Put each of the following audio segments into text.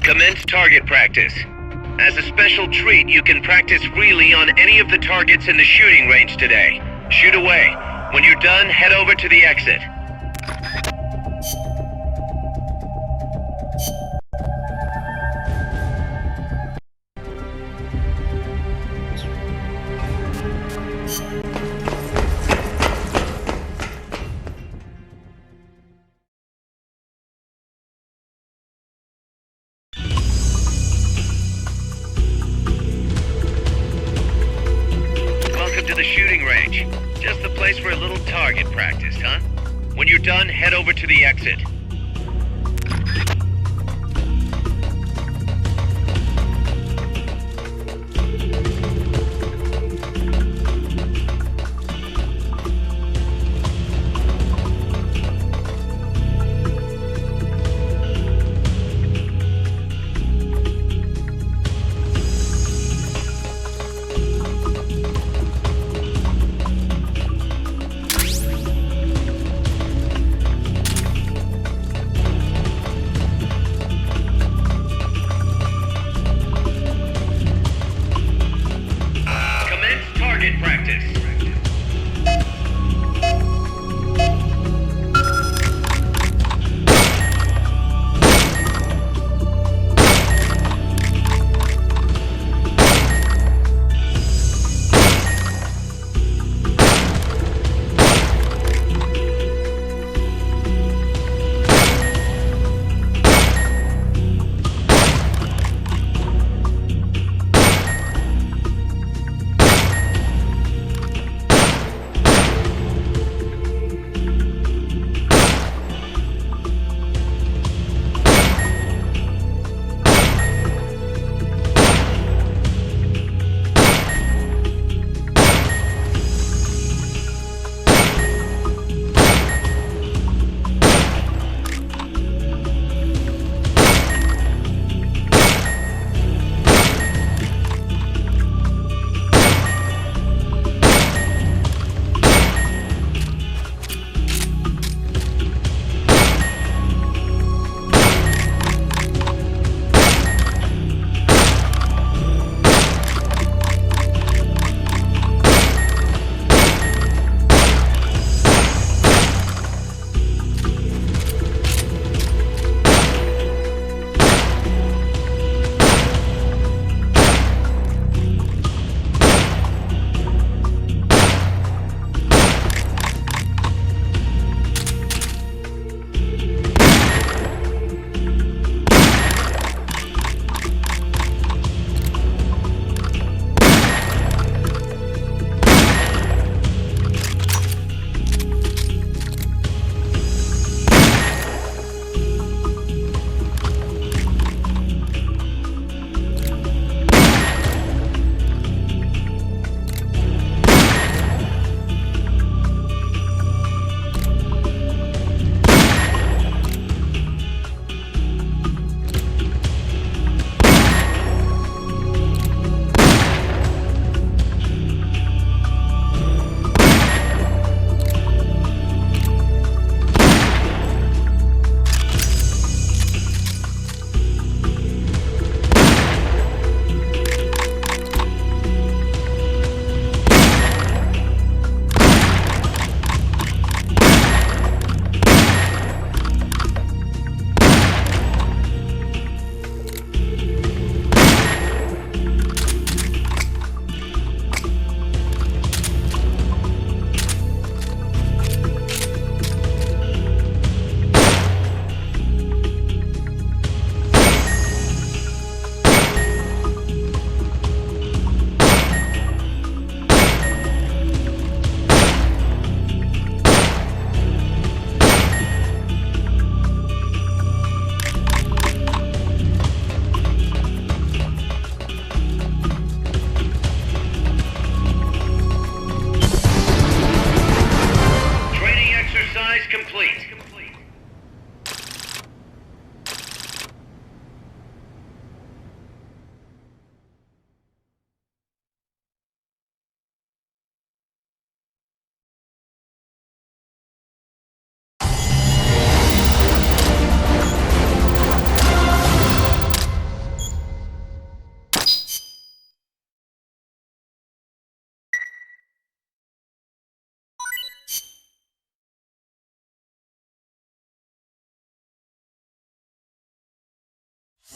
Commence target practice. As a special treat, you can practice freely on any of the targets in the shooting range today. Shoot away. When you're done, head over to the exit. To the shooting range. Just the place for a little target practice, huh? When you're done, head over to the exit. Practice.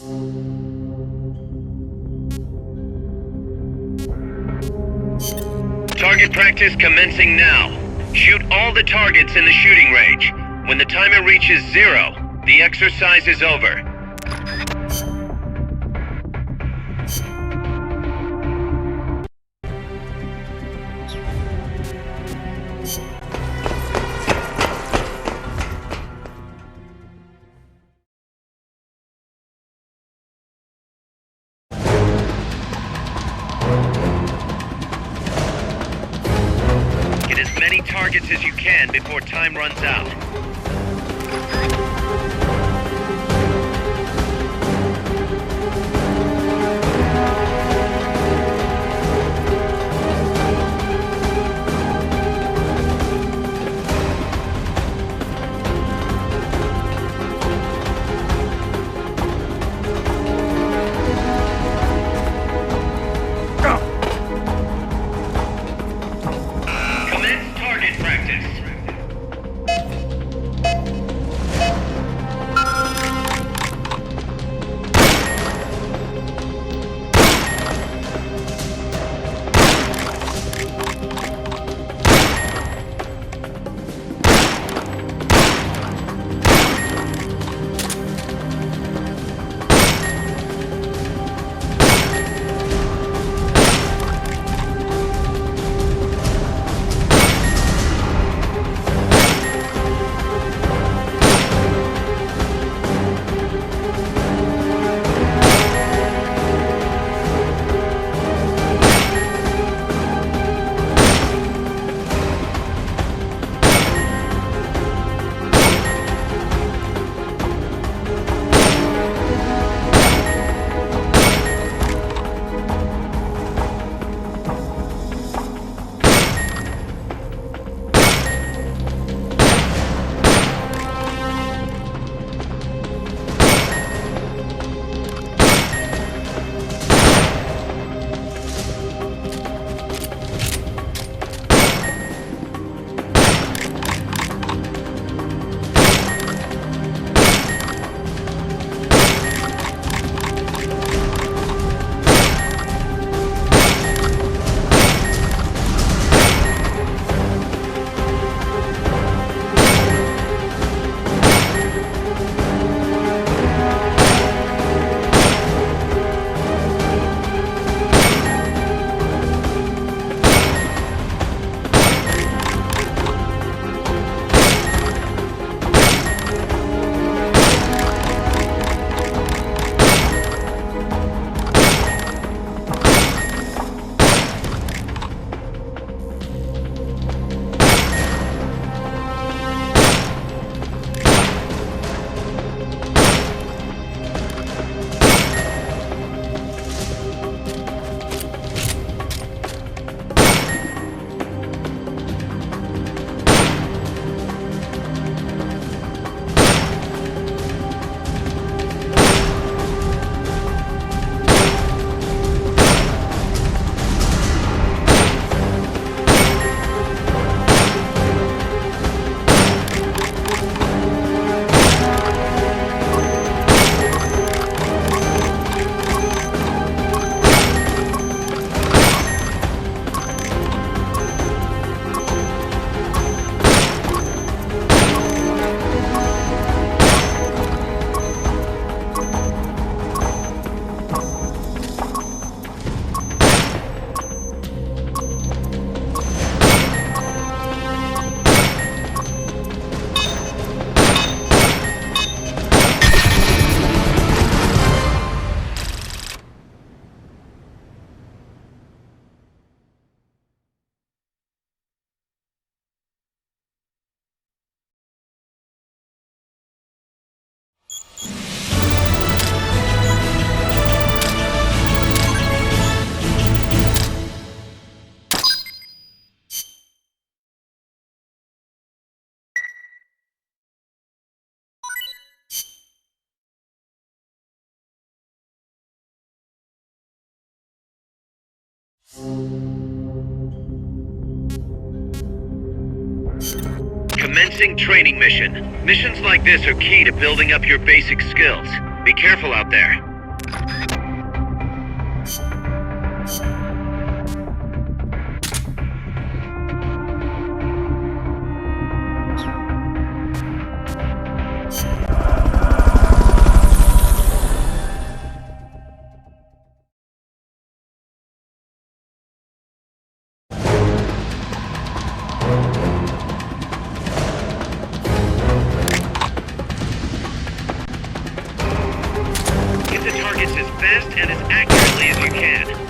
Target practice commencing now. Shoot all the targets in the shooting range. When the timer reaches 0, the exercise is over. Get as many targets as you can before time runs out. Commence target practice. Commencing training mission. Missions like this are key to building up your basic skills. Be careful out there. Hit the targets as fast and as accurately as you can.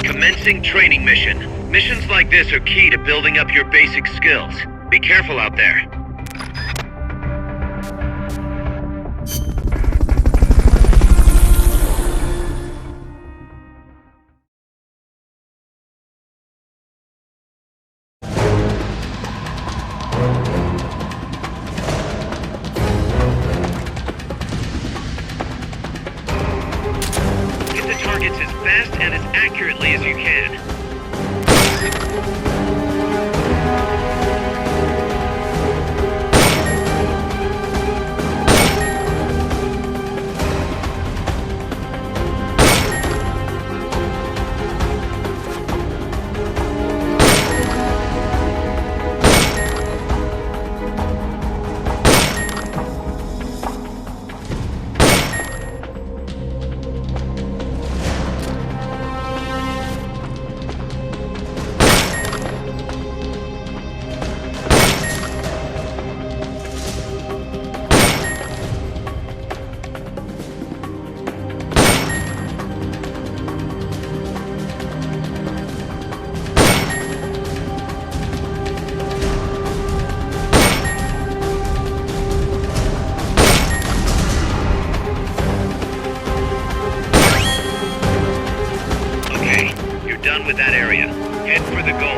Commencing training mission. Missions like this are key to building up your basic skills. Be careful out there. Hit the targets as fast and as accurately as you can. Done with that area. Head for the goal.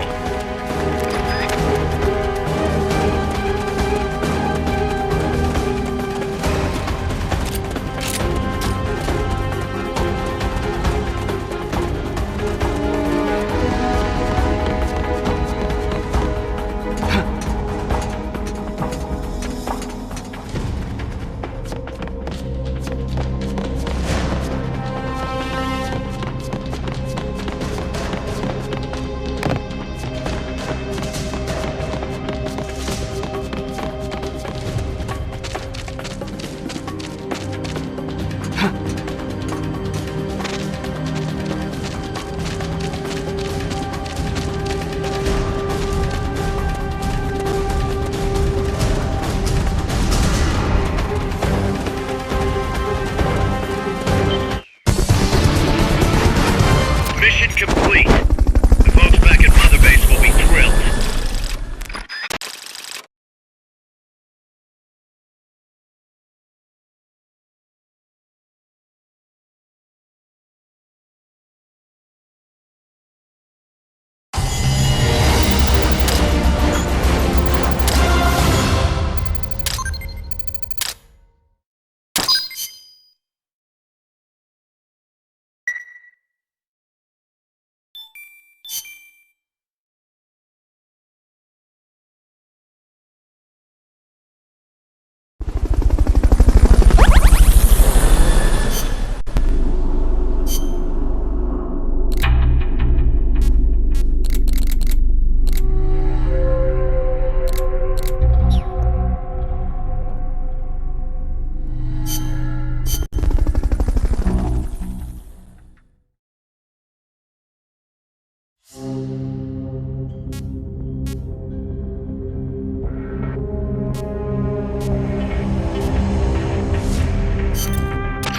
Mission complete. The folks back at Mother Base will be thrilled.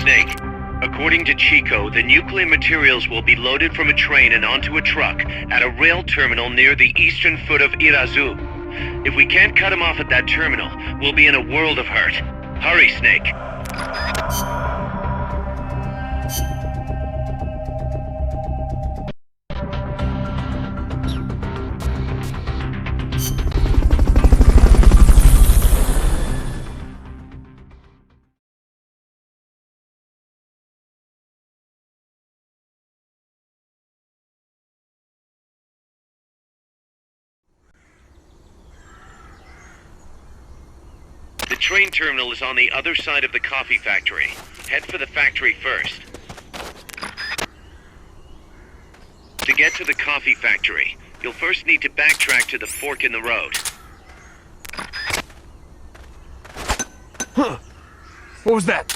Snake, according to Chico, the nuclear materials will be loaded from a train and onto a truck at a rail terminal near the eastern foot of Irazu. If we can't cut him off at that terminal, we'll be in a world of hurt. Hurry, Snake. The train terminal is on the other side of the coffee factory. Head for the factory first. To get to the coffee factory, you'll first need to backtrack to the fork in the road. Huh. What was that?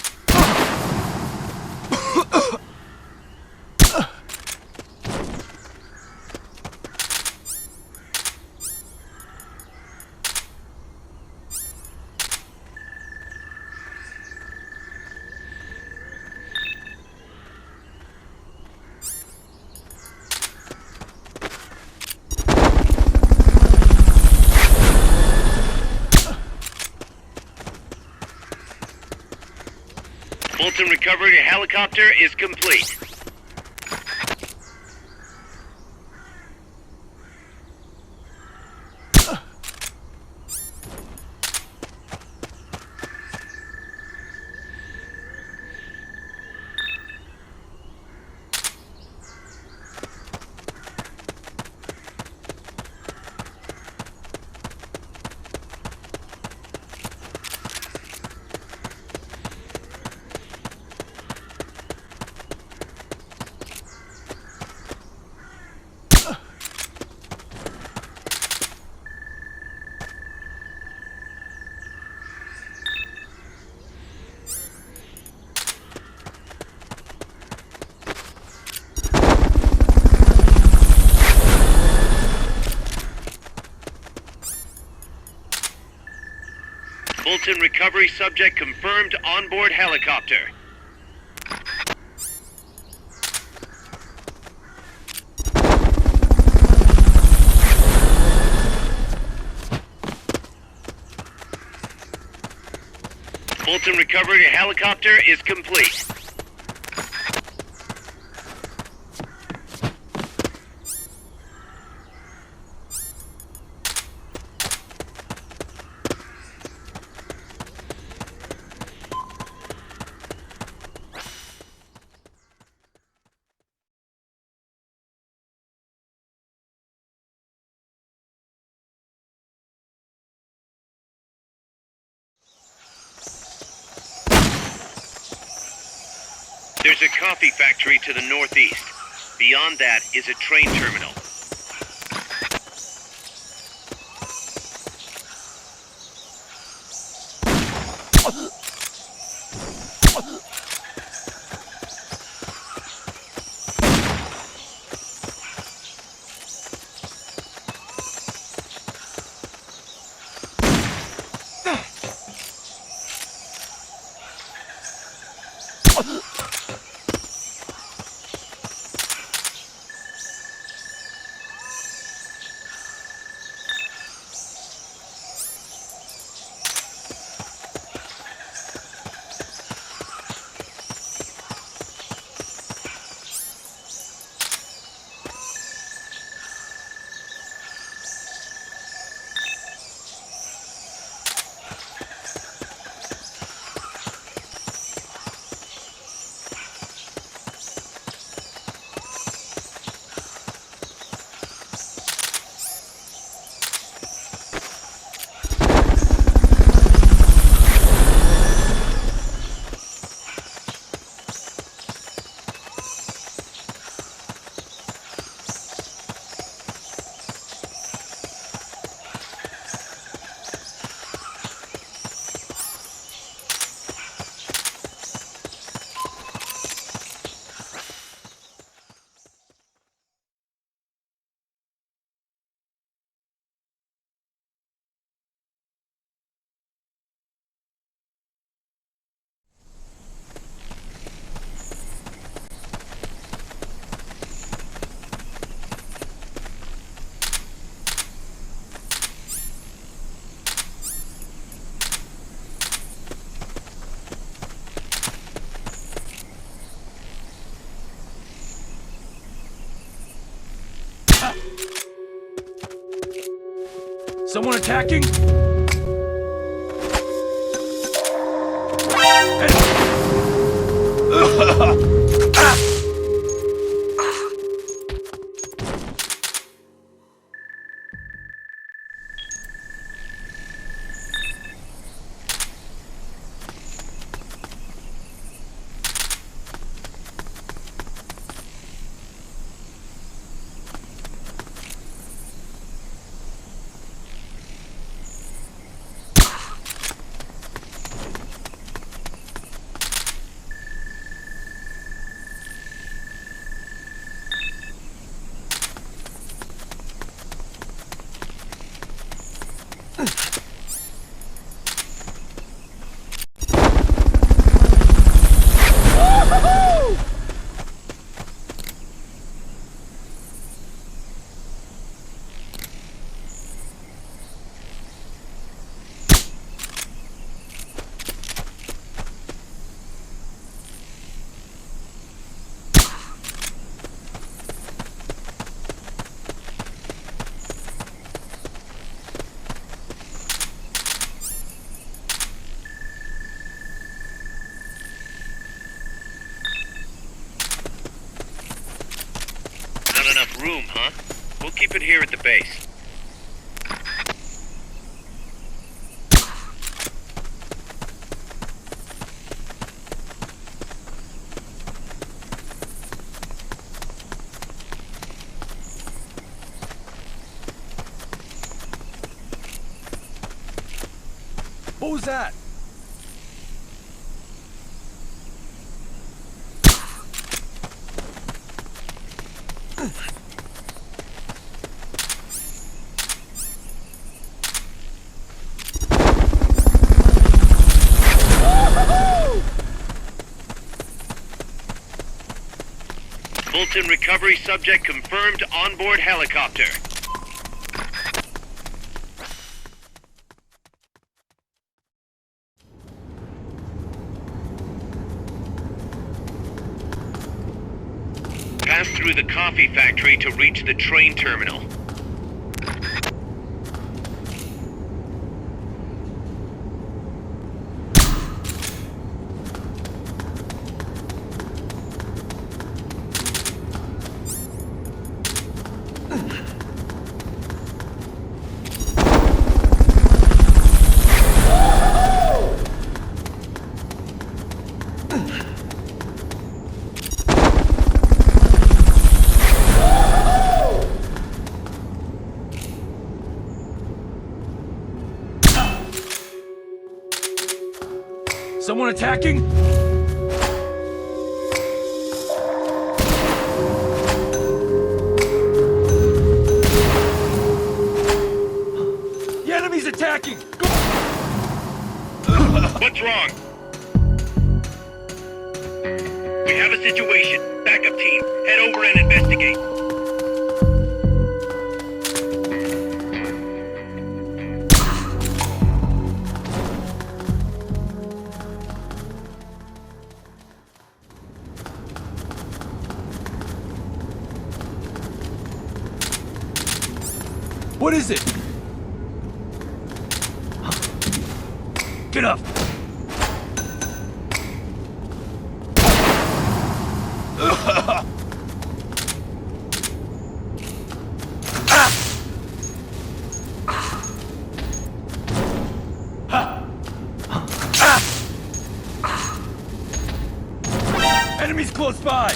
Fulton recovery helicopter is complete. Fulton recovery subject confirmed onboard helicopter. Fulton recovery helicopter is complete. There's a coffee factory to the northeast. Beyond that is a train terminal. Someone attacking? Not enough room, huh? We'll keep it here at the base. What was that? Fulton recovery subject confirmed onboard helicopter. Pass through the coffee factory to reach the train terminal. Someone attacking? The enemy's attacking! Go! What's wrong? We have a situation. Backup team, head over and investigate. What is it? Get up! Enemies close by!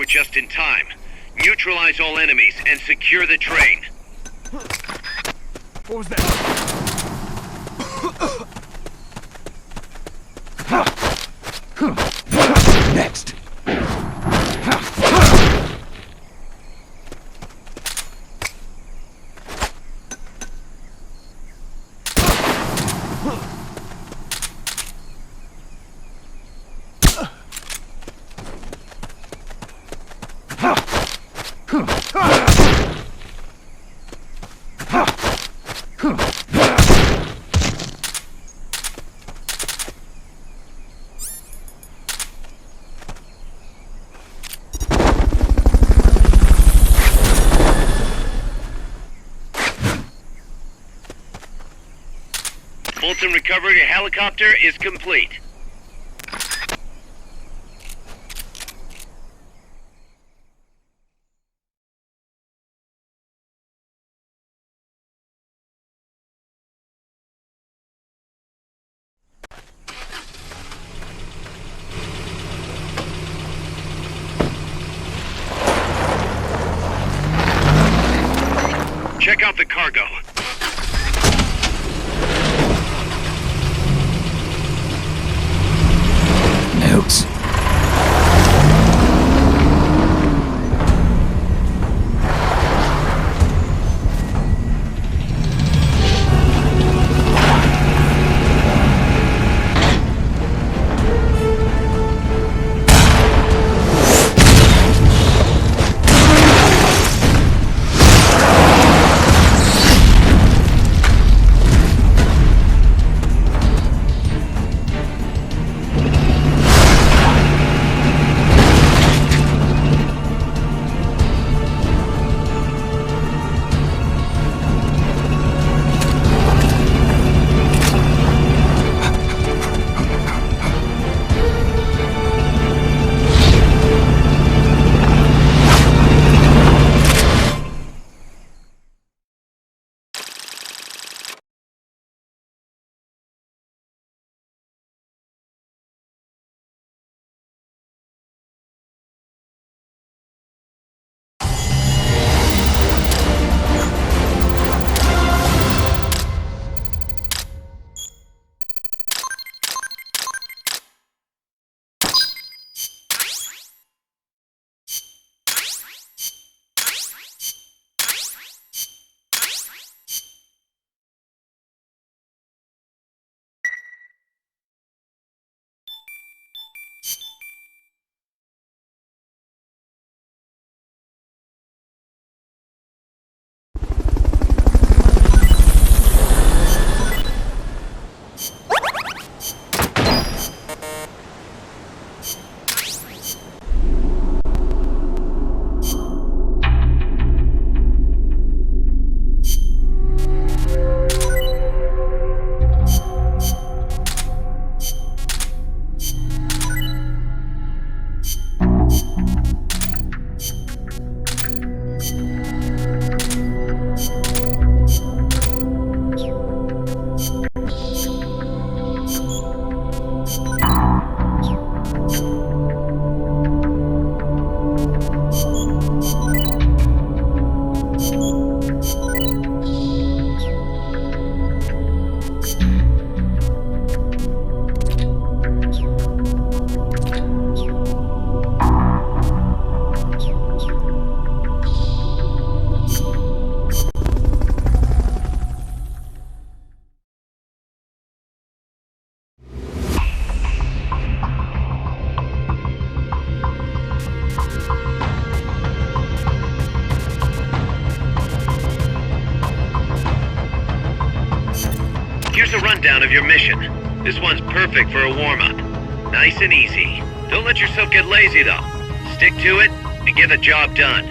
it just in time. Neutralize all enemies and secure the train. What was that? Next. Fulton recovery helicopter is complete. Check out the cargo. Notes. Here's a rundown of your mission. This one's perfect for a warm-up. Nice and easy. Don't let yourself get lazy, though. Stick to it and get the job done.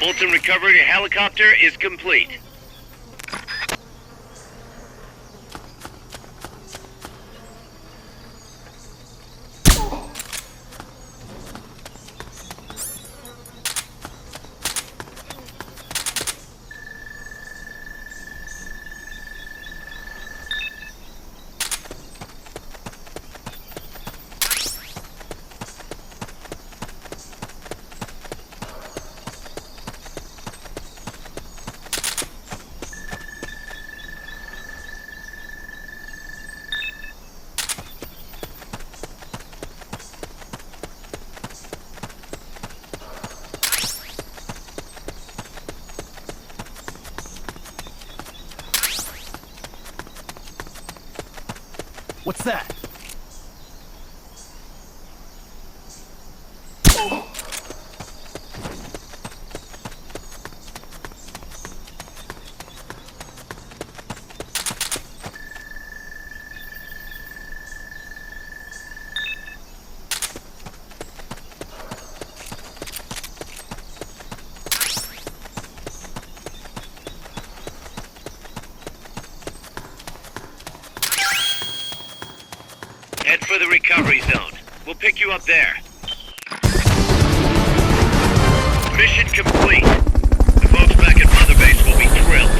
Fulton recovery helicopter is complete. What's that? Head for the recovery zone. We'll pick you up there. Mission complete. The folks back at Mother Base will be thrilled.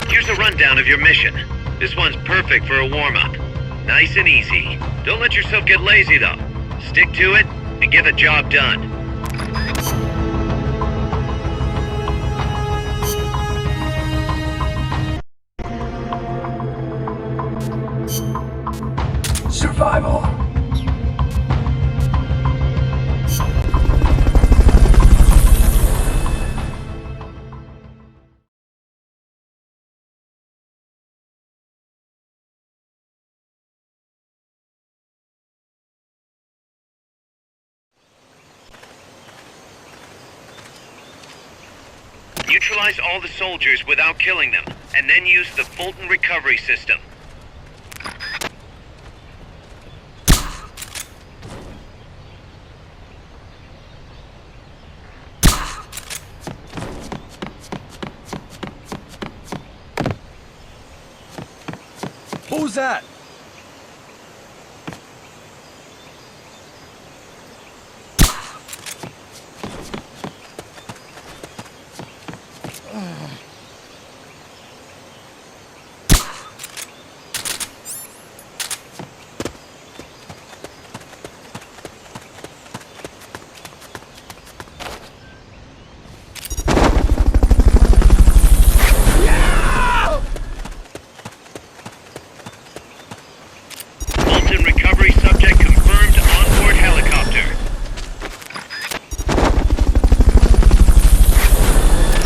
Here's a rundown of your mission. This one's perfect for a warm-up. Nice and easy. Don't let yourself get lazy, though. Stick to it and get the job done. Survival. Neutralize all the soldiers without killing them, and then use the Fulton recovery system. Who's that? Fulton recovery subject confirmed onboard helicopter.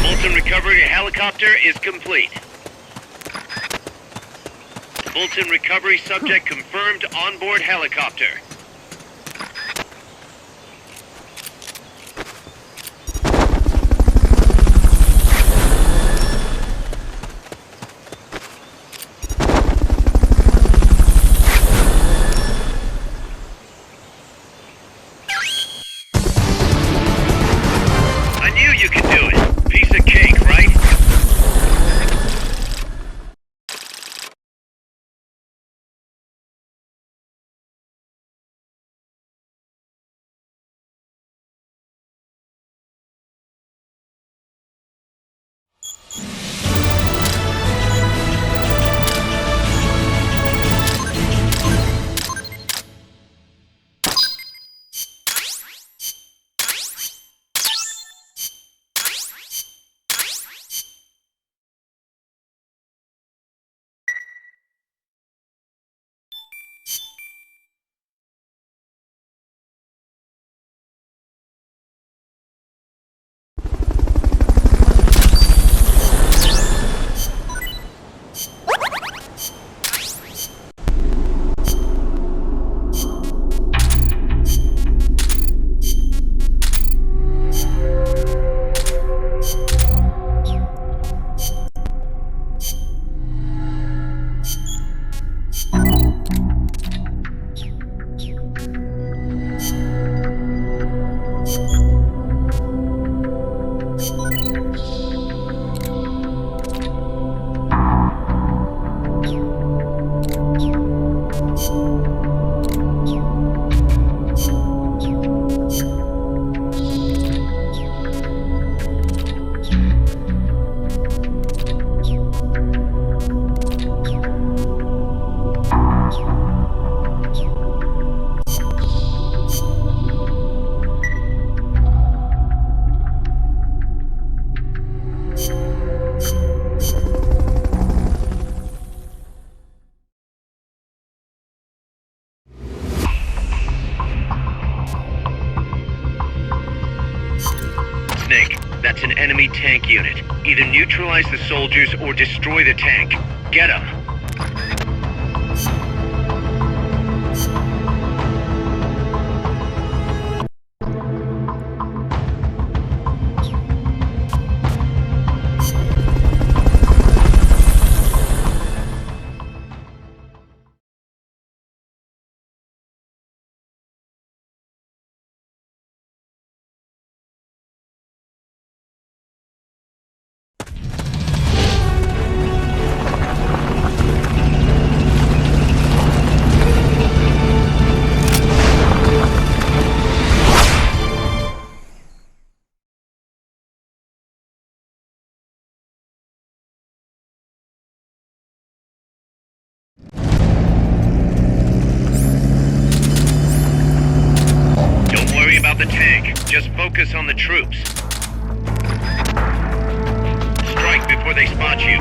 Fulton recovery helicopter is complete. Fulton recovery subject confirmed onboard helicopter. tank unit. Either neutralize the soldiers or destroy the tank. Get them. The tank. Just focus on the troops. Strike before they spot you.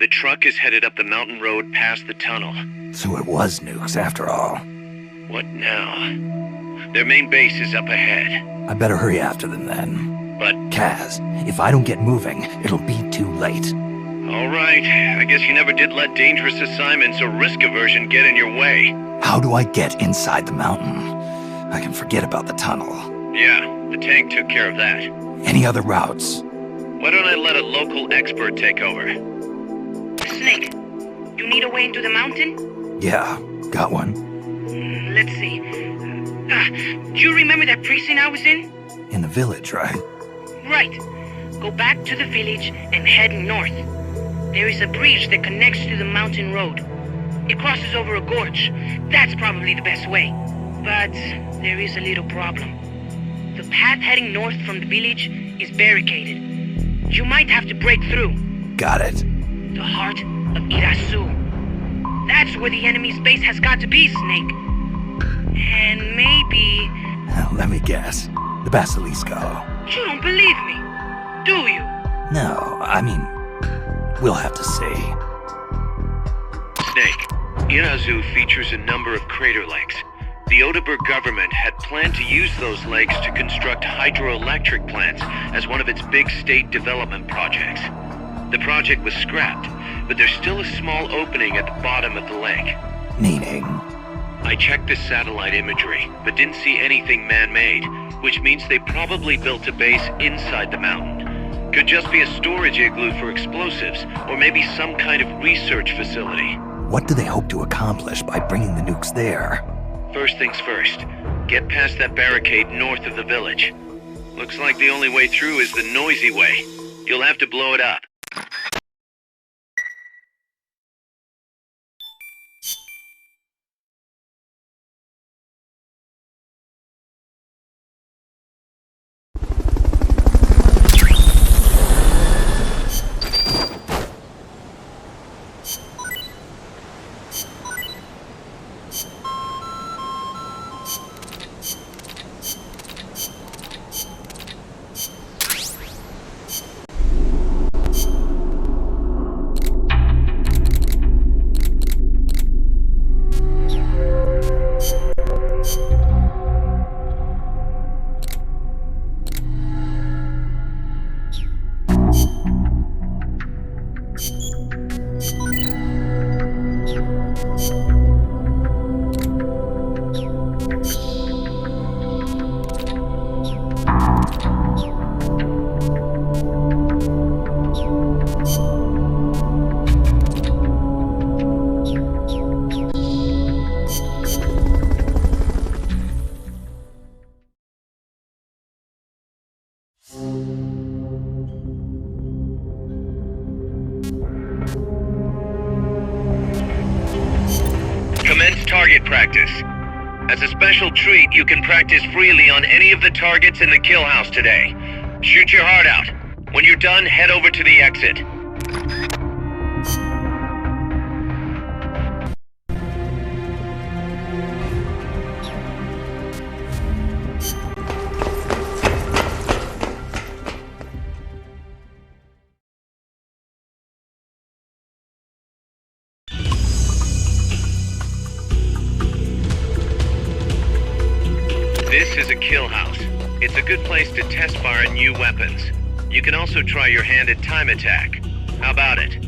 The truck is headed up the mountain road past the tunnel. So it was nukes after all. What now? Their main base is up ahead. I better hurry after them then. But... Kaz, if I don't get moving, it'll be too late. Alright, I guess you never did let dangerous assignments or risk aversion get in your way. How do I get inside the mountain? I can forget about the tunnel. Yeah, the tank took care of that. Any other routes? Why don't I let a local expert take over? Snake, you need a way into the mountain? Yeah, got one. Let's see. Do you remember that precinct I was in? In the village, right? Right. Go back to the village and head north. There is a bridge that connects to the mountain road. It crosses over a gorge. That's probably the best way. But there is a little problem. The path heading north from the village is barricaded. You might have to break through. Got it. The heart of Irazu. That's where the enemy's base has got to be, Snake. And maybe... Let me guess. The Basilisco. You don't believe me, do you? No, I mean, we'll have to see. Snake, Irazu features a number of crater lakes. The Odeberg government had planned to use those lakes to construct hydroelectric plants as one of its big state development projects. The project was scrapped, but there's still a small opening at the bottom of the lake. Meaning? I checked the satellite imagery, but didn't see anything man-made, which means they probably built a base inside the mountain. Could just be a storage igloo for explosives, or maybe some kind of research facility. What do they hope to accomplish by bringing the nukes there? First things first, get past that barricade north of the village. Looks like the only way through is the noisy way. You'll have to blow it up. Commence target practice. As a special treat, you can practice freely on any of the targets in the kill house today. Shoot your heart out. When you're done, head over to the exit. This is a kill house. It's a good place to test fire new weapons. You can also try your hand at time attack. How about it?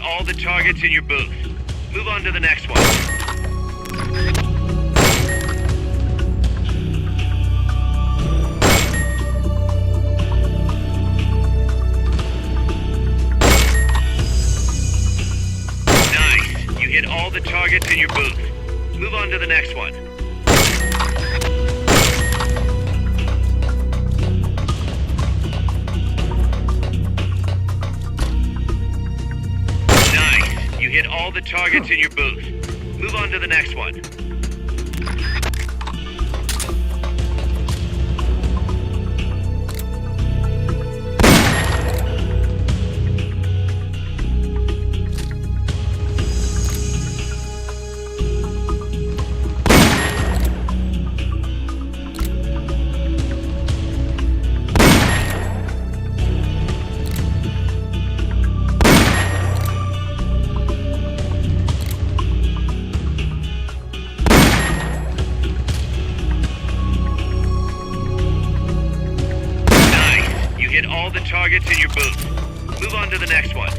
All the targets in your booth. Move on to the next one. Nice. You hit all the targets in your booth. Move on to the next one. hit all the targets in your booth. Move on to the next one. All the targets in your booth. Move on to the next one.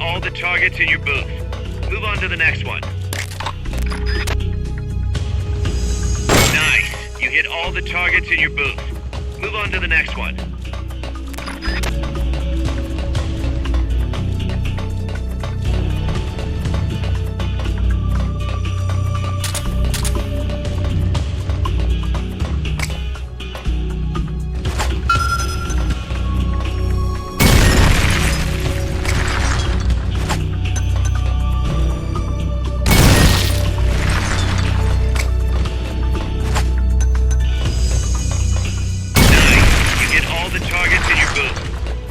All the targets in your booth. Move on to the next one. Nice. You hit all the targets in your booth. Move on to the next one.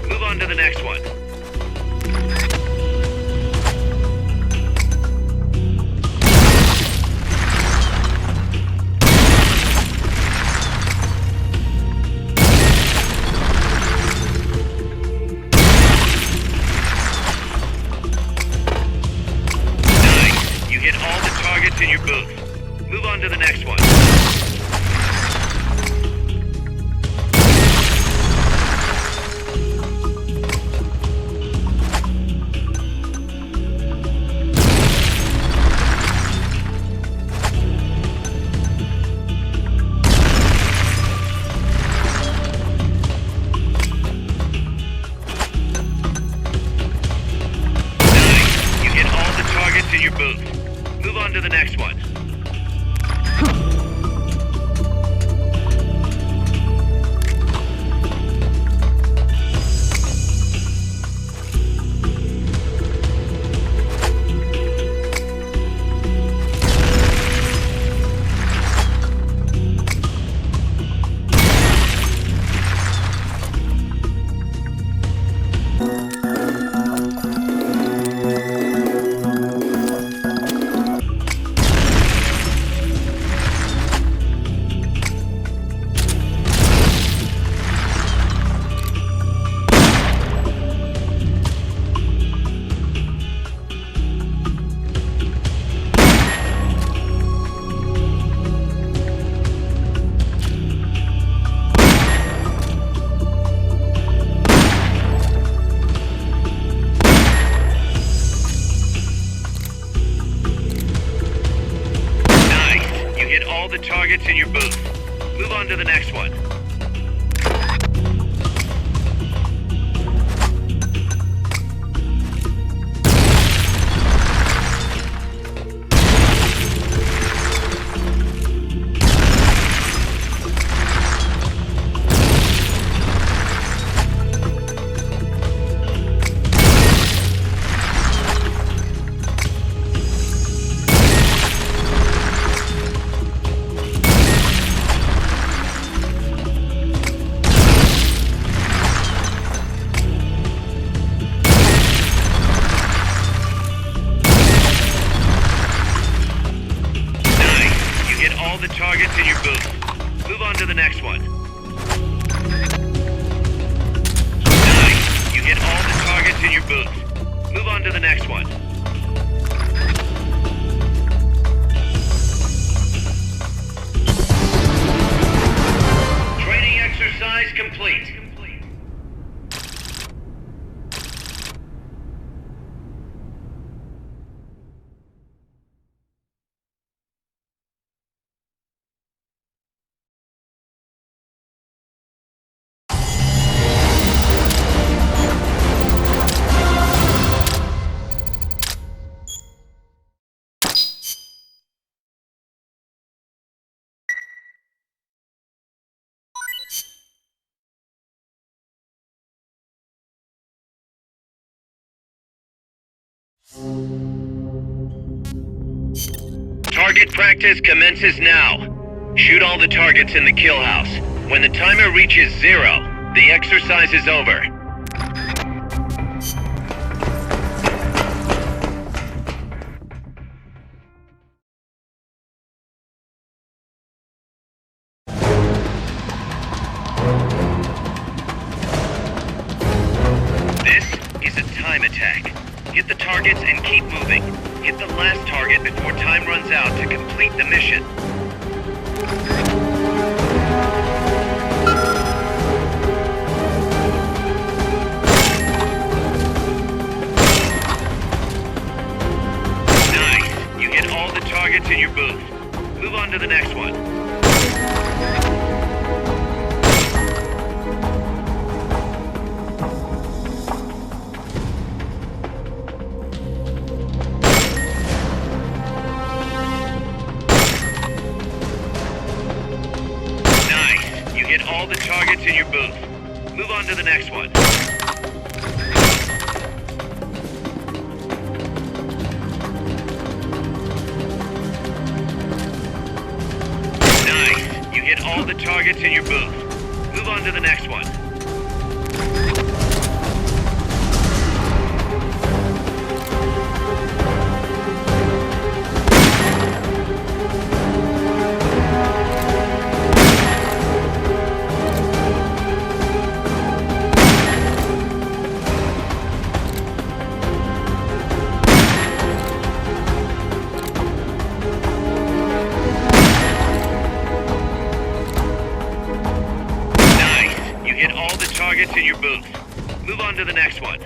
Move on to the next one. Nice. You hit all the targets in your booth. Move on to the next one. In your booth. Move on to the next one. All the targets in your booth. Move on to the next one. All the targets in your booth. Move on to the next one. Nice. You hit all the targets in your booth. Move on to the next one. Training exercise complete. Target practice commences now. Shoot all the targets in the kill house. When the timer reaches 0, the exercise is over. This is a time attack. Hit the targets and keep moving. Hit the last target before time runs out to complete the mission. Nice. You hit all the targets in your booth. Move on to the next one. Hit all the targets in your booth. Move on to the next one. Nice. You hit all the targets in your booth. Move on to the next one. Hit all the targets in your booth. Move on to the next one.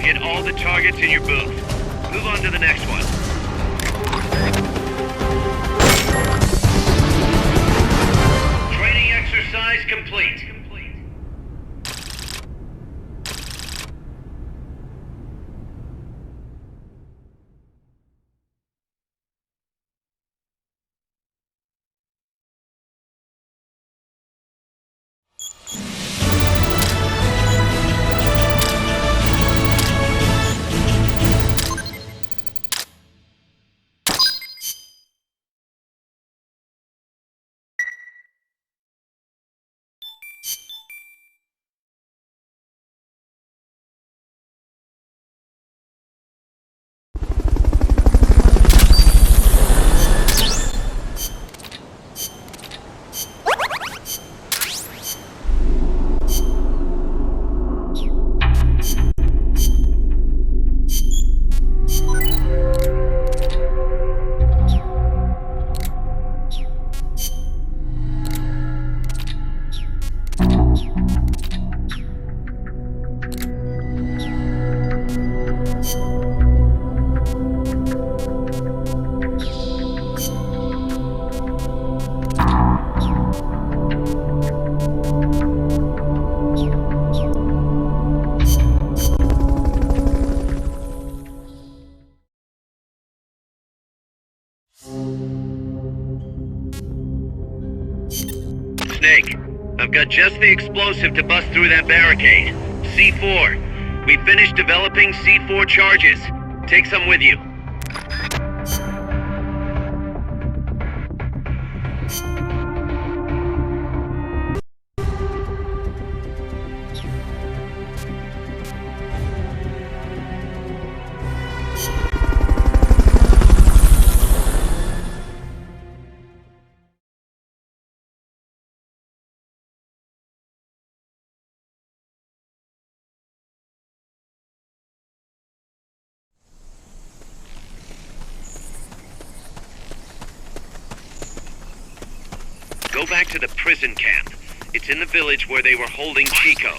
Hit all the targets in your booth. Move on to the next one. Training exercise complete. Snake, I've got just the explosive to bust through that barricade. C4. We finished developing C4 charges. Take some with you. Go back to the prison camp. It's in the village where they were holding Chico.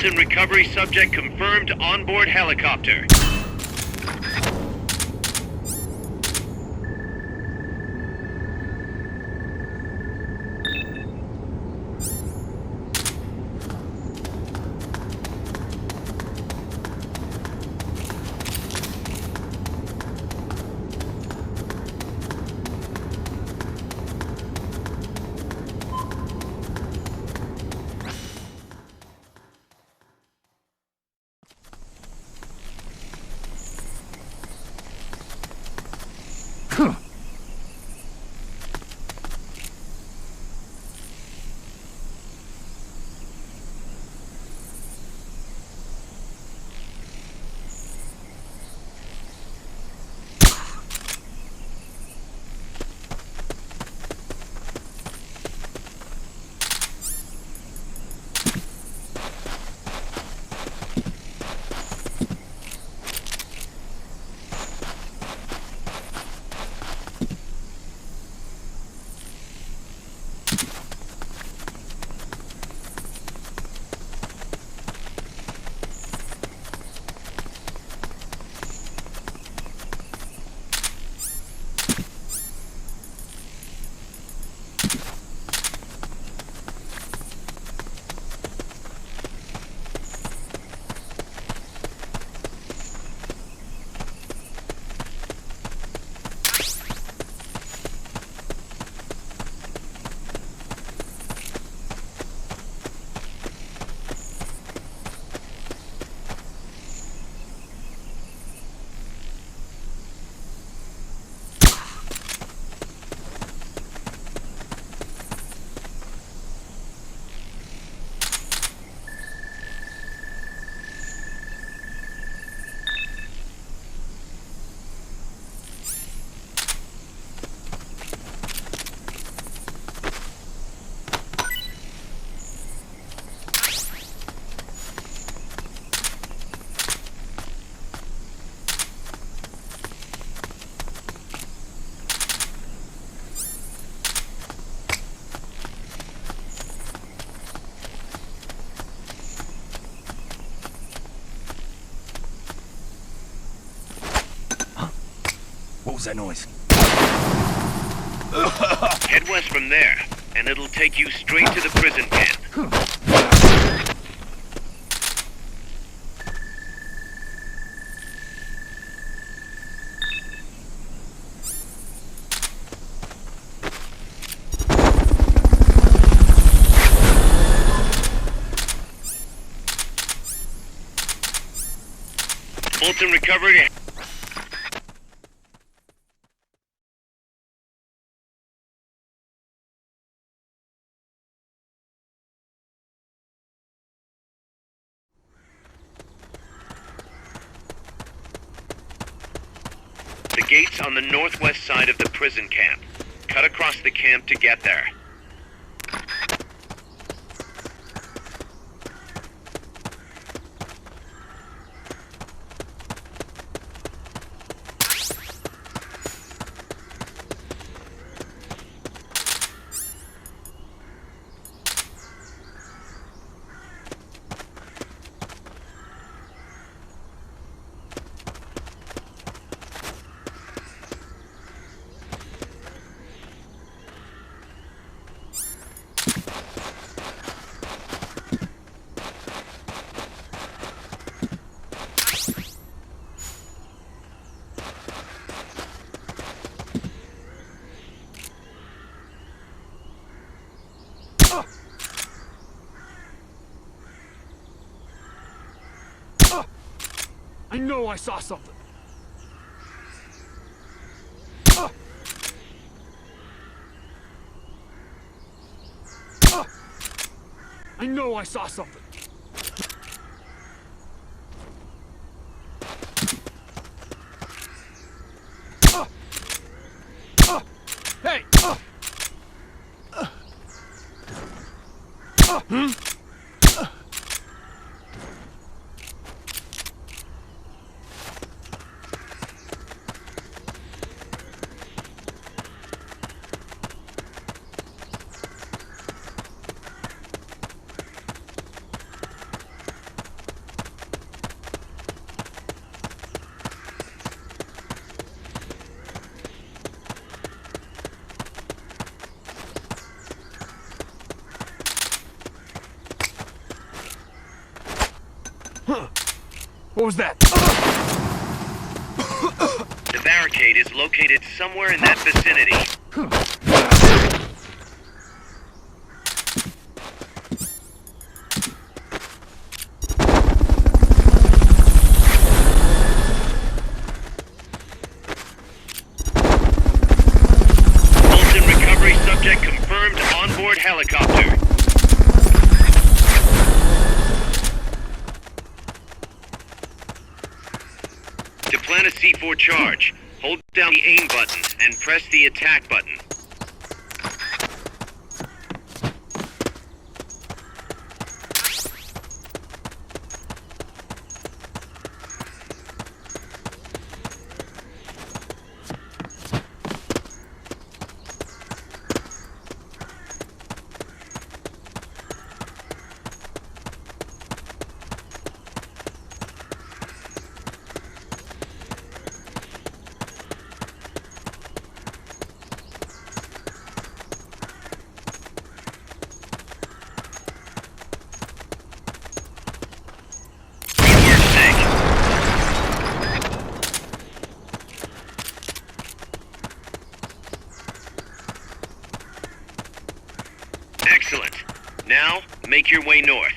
Fulton recovery subject confirmed onboard helicopter. What was that noise? Head west from there, and it'll take you straight to the prison camp. Fulton recovery. The gate's on the northwest side of the prison camp. Cut across the camp to get there. I know I saw something. I know I saw something. Hey! What was that? The barricade is located somewhere in that vicinity. Bolton recovery subject confirmed onboard helicopter. To plant a C4 charge, hold down the aim button and press the attack button. Excellent. Now, make your way north.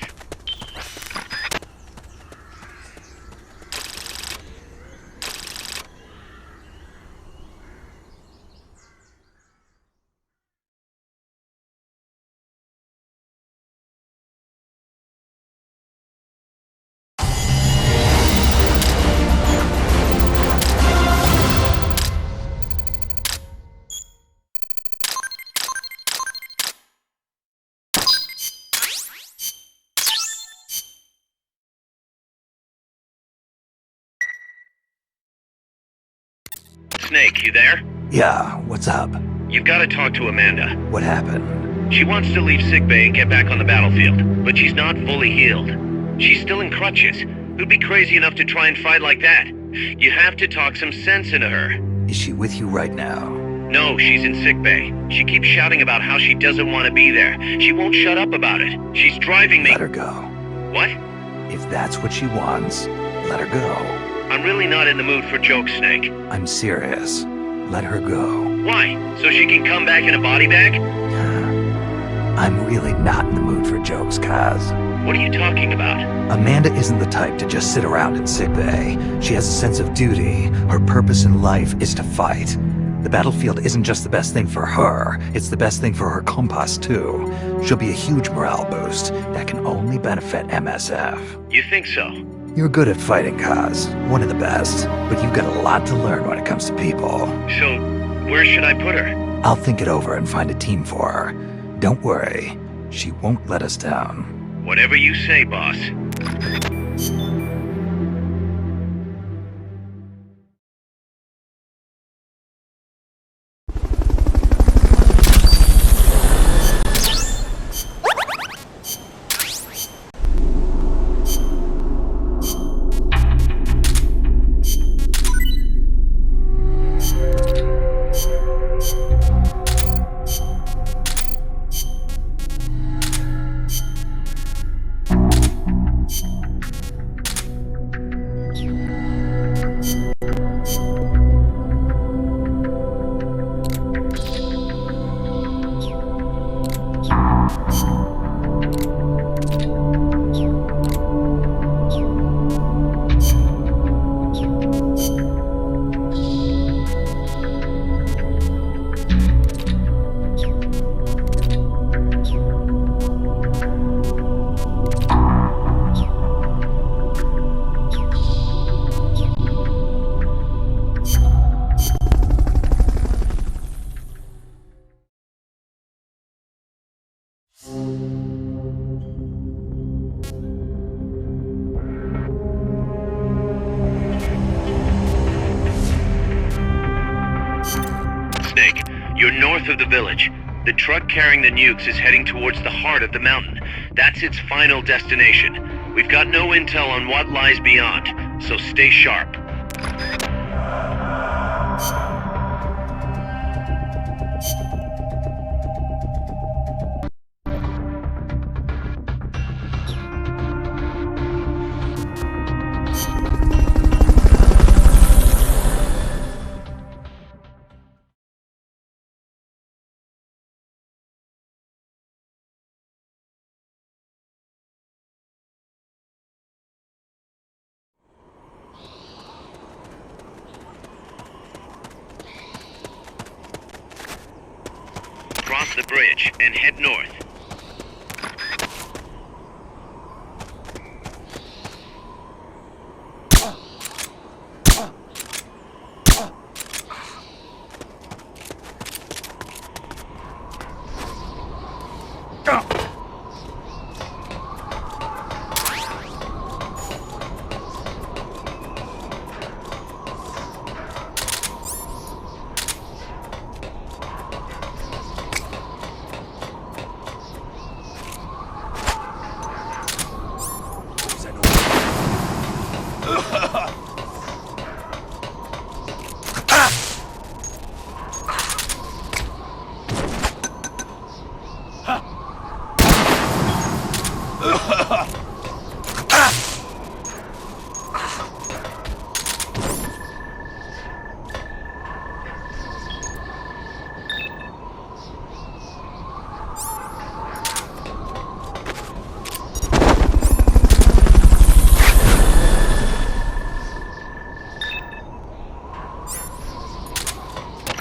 Snake, you there? Yeah, what's up? You've got to talk to Amanda. What happened? She wants to leave sickbay and get back on the battlefield, but she's not fully healed. She's still in crutches. Who'd be crazy enough to try and fight like that? You have to talk some sense into her. Is she with you right now? No, she's in sickbay. She keeps shouting about how she doesn't want to be there. She won't shut up about it. She's driving me. Let her go. What? If that's what she wants, let her go. I'm really not in the mood for jokes, Snake. I'm serious. Let her go. Why? So she can come back in a body bag? I'm really not in the mood for jokes, Kaz. What are you talking about? Amanda isn't the type to just sit around in sickbay. She has a sense of duty. Her purpose in life is to fight. The battlefield isn't just the best thing for her, it's the best thing for her compas too. She'll be a huge morale boost that can only benefit MSF. You think so? You're good at fighting, Kaz. One of the best. But you've got a lot to learn when it comes to people. So, where should I put her? I'll think it over and find a team for her. Don't worry. She won't let us down. Whatever you say, boss. Snake, you're north of the village. The truck carrying the nukes is heading towards the heart of the mountain. That's its final destination. We've got no intel on what lies beyond, so stay sharp. across the bridge and head north.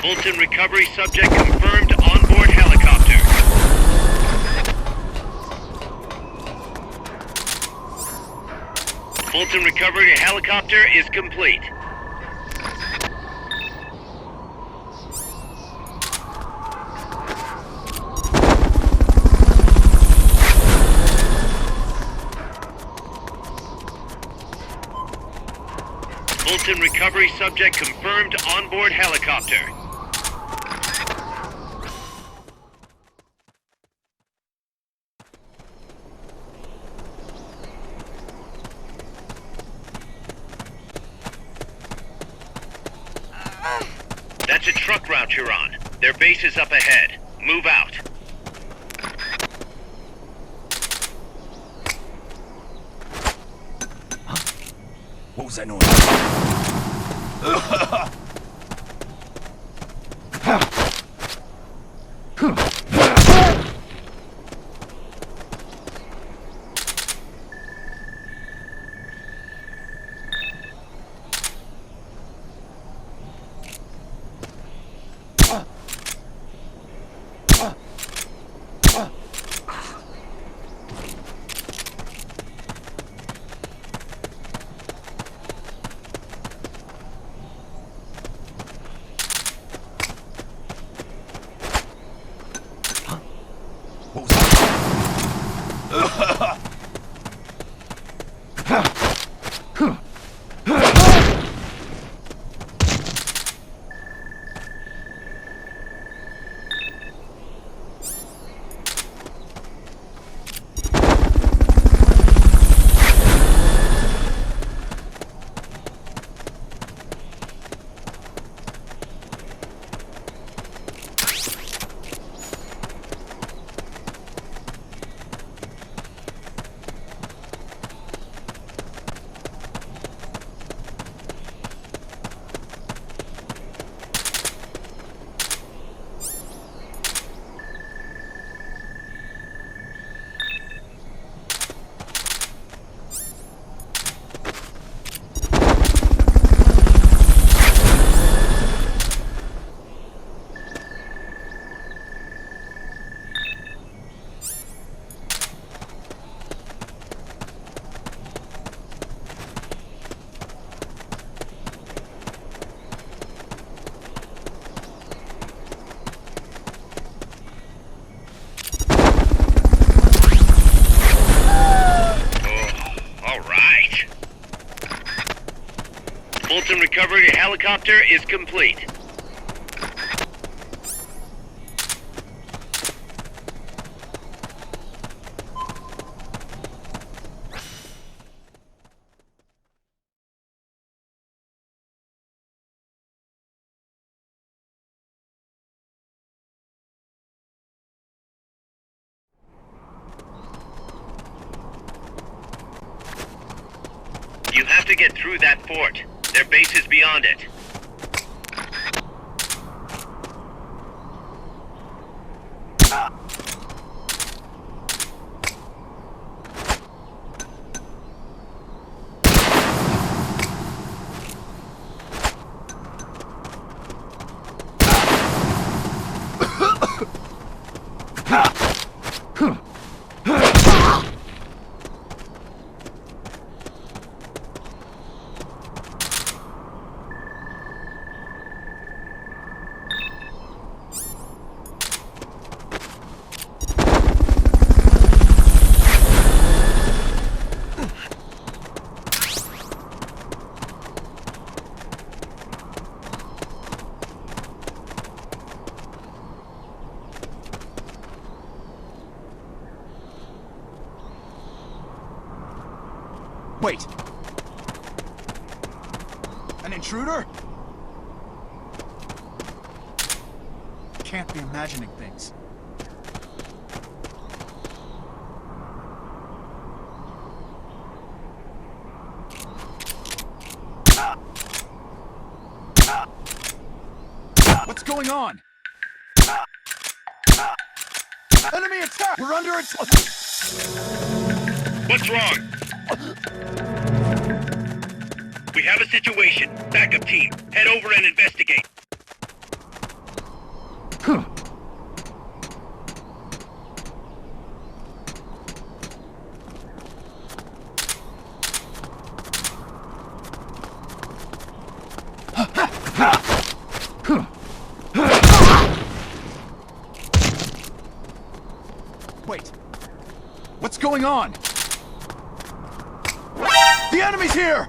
Fulton recovery subject confirmed onboard helicopter. Fulton recovery helicopter is complete. Fulton recovery subject confirmed onboard helicopter. That's a truck route you're on. Their base is up ahead. Move out. What was that noise? Fulton recovery helicopter is complete. You have to get through that fort. Their base is beyond it. Wait. An intruder? Can't be imagining things. What's going on? Enemy attack! We're under attack! What's wrong? We have a situation. Backup team. Head over and investigate. Wait. What's going on? The enemy's here!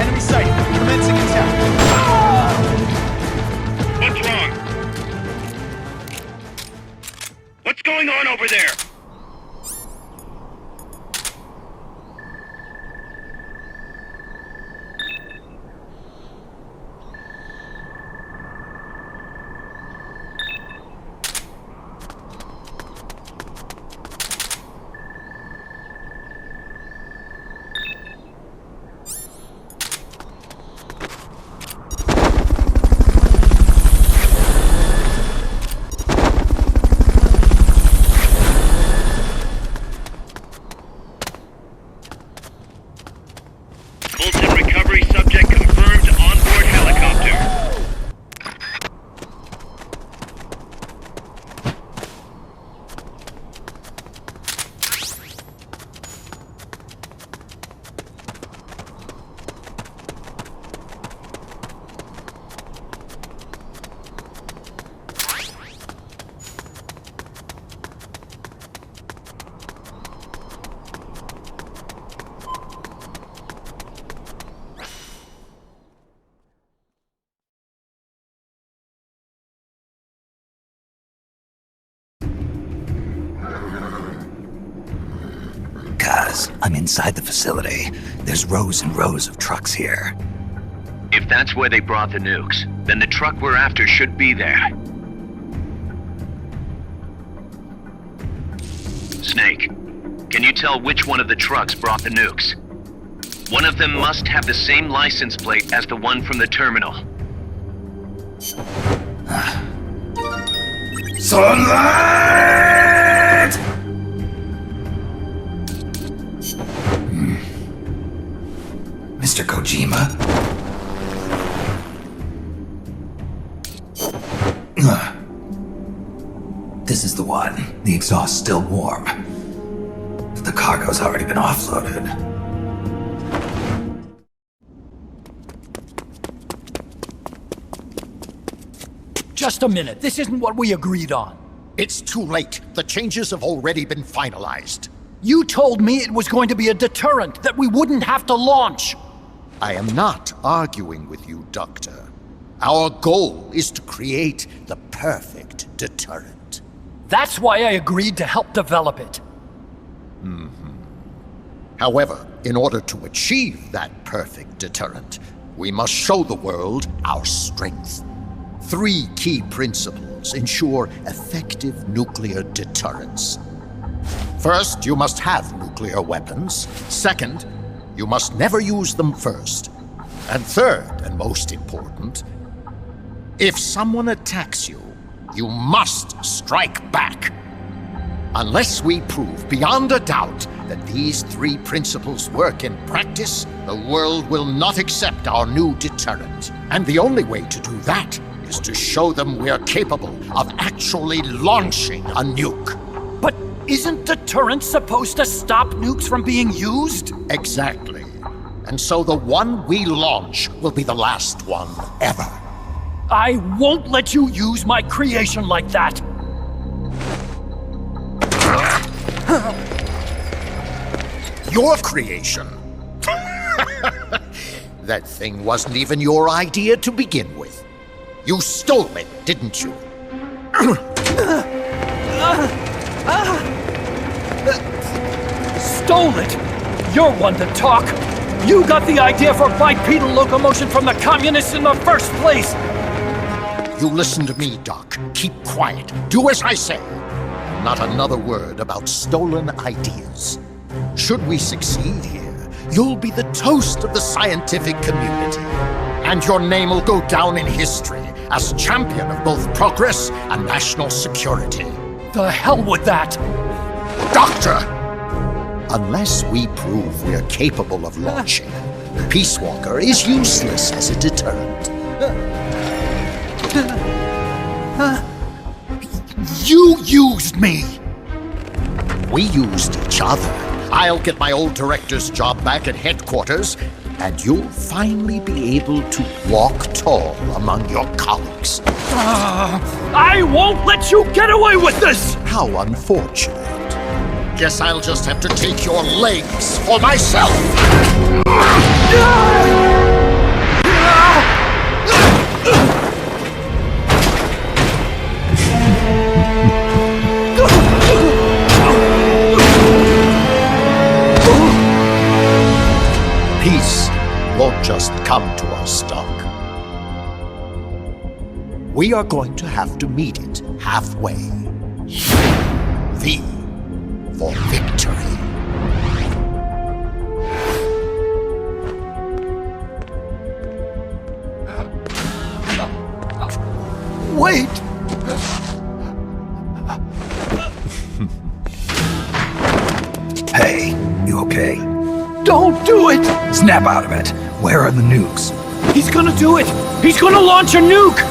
Enemy sighted. Commencing attack. What's wrong? What's going on over there? Bolton recovery subject confirmed onboard helicopter. Guys, I'm inside the facility. There's rows and rows of trucks here. If that's where they brought the nukes, then the truck we're after should be there. Snake, can you tell which one of the trucks brought the nukes? One of them must have the same license plate as the one from the terminal. Sunlight! Mr. Kojima? This is the one. The exhaust's still warm. But the cargo's already been offloaded. Just a minute. This isn't what we agreed on. It's too late. The changes have already been finalized. You told me it was going to be a deterrent, that we wouldn't have to launch. I am not arguing with you, Doctor. Our goal is to create the perfect deterrent. That's why I agreed to help develop it. However, in order to achieve that perfect deterrent, we must show the world our strength. 3 key principles ensure effective nuclear deterrence. First, you must have nuclear weapons. Second, you must never use them first. And third, and most important, if someone attacks you, you must strike back. Unless we prove beyond a doubt that these 3 principles work in practice, the world will not accept our new deterrent. And the only way to do that is to show them we're capable of actually launching a nuke. But isn't deterrent supposed to stop nukes from being used? Exactly. And so the one we launch will be the last one ever. I won't let you use my creation like that. your creation. That thing wasn't even your idea to begin with. You stole it, didn't you? Stole it? You're one to talk. You got the idea for bipedal locomotion from the communists in the first place. You listen to me, Doc. Keep quiet. Do as I say. Not another word about stolen ideas. Should we succeed here, you'll be the toast of the scientific community. And your name will go down in history as champion of both progress and national security. The hell with that! Doctor! Unless we prove we're capable of launching, Peace Walker is useless as a deterrent. You used me! We used each other. I'll get my old director's job back at headquarters, and you'll finally be able to walk tall among your colleagues. I won't let you get away with this! How unfortunate. Guess I'll just have to take your legs for myself. Peace won't just come to us, Doc. We are going to have to meet it halfway. V for victory. Wait! Hey, you okay? Don't do it! Snap out of it. Where are the nukes? He's gonna do it! He's gonna launch a nuke!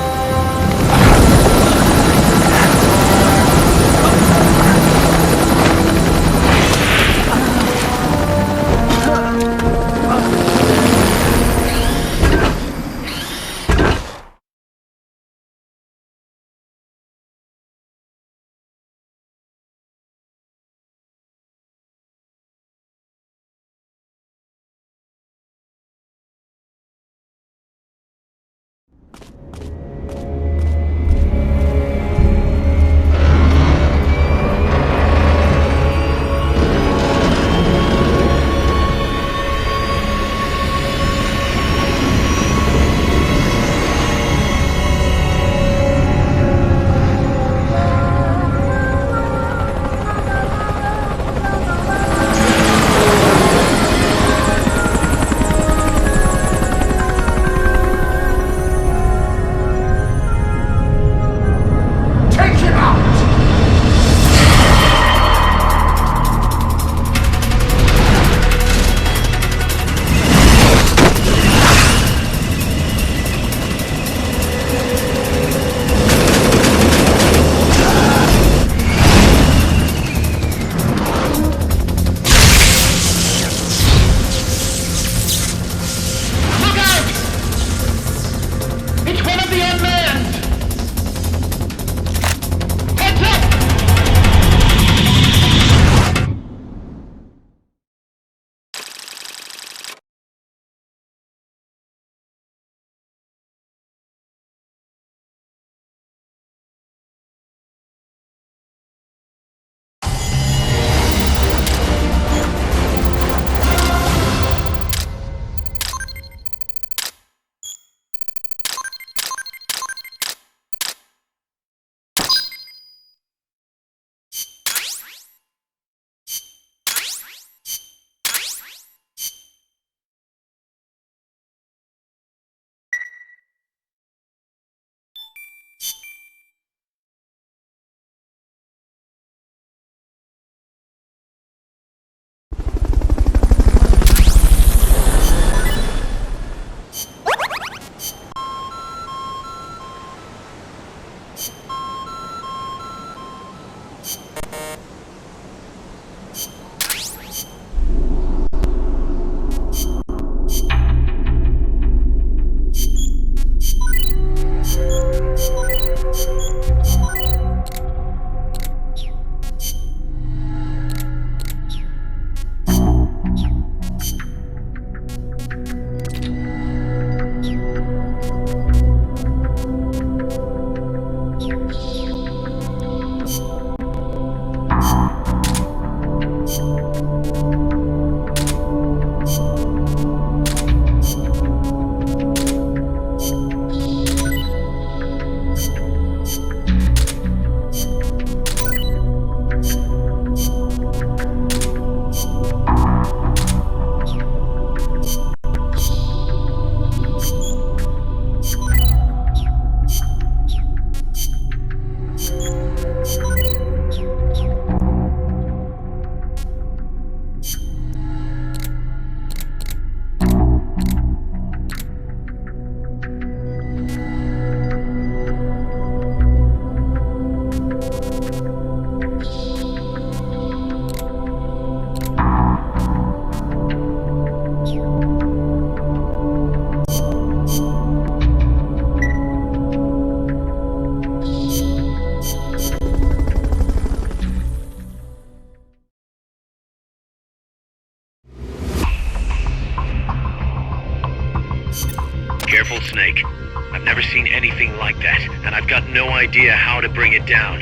Careful, Snake. I've never seen anything like that, and I've got no idea how to bring it down.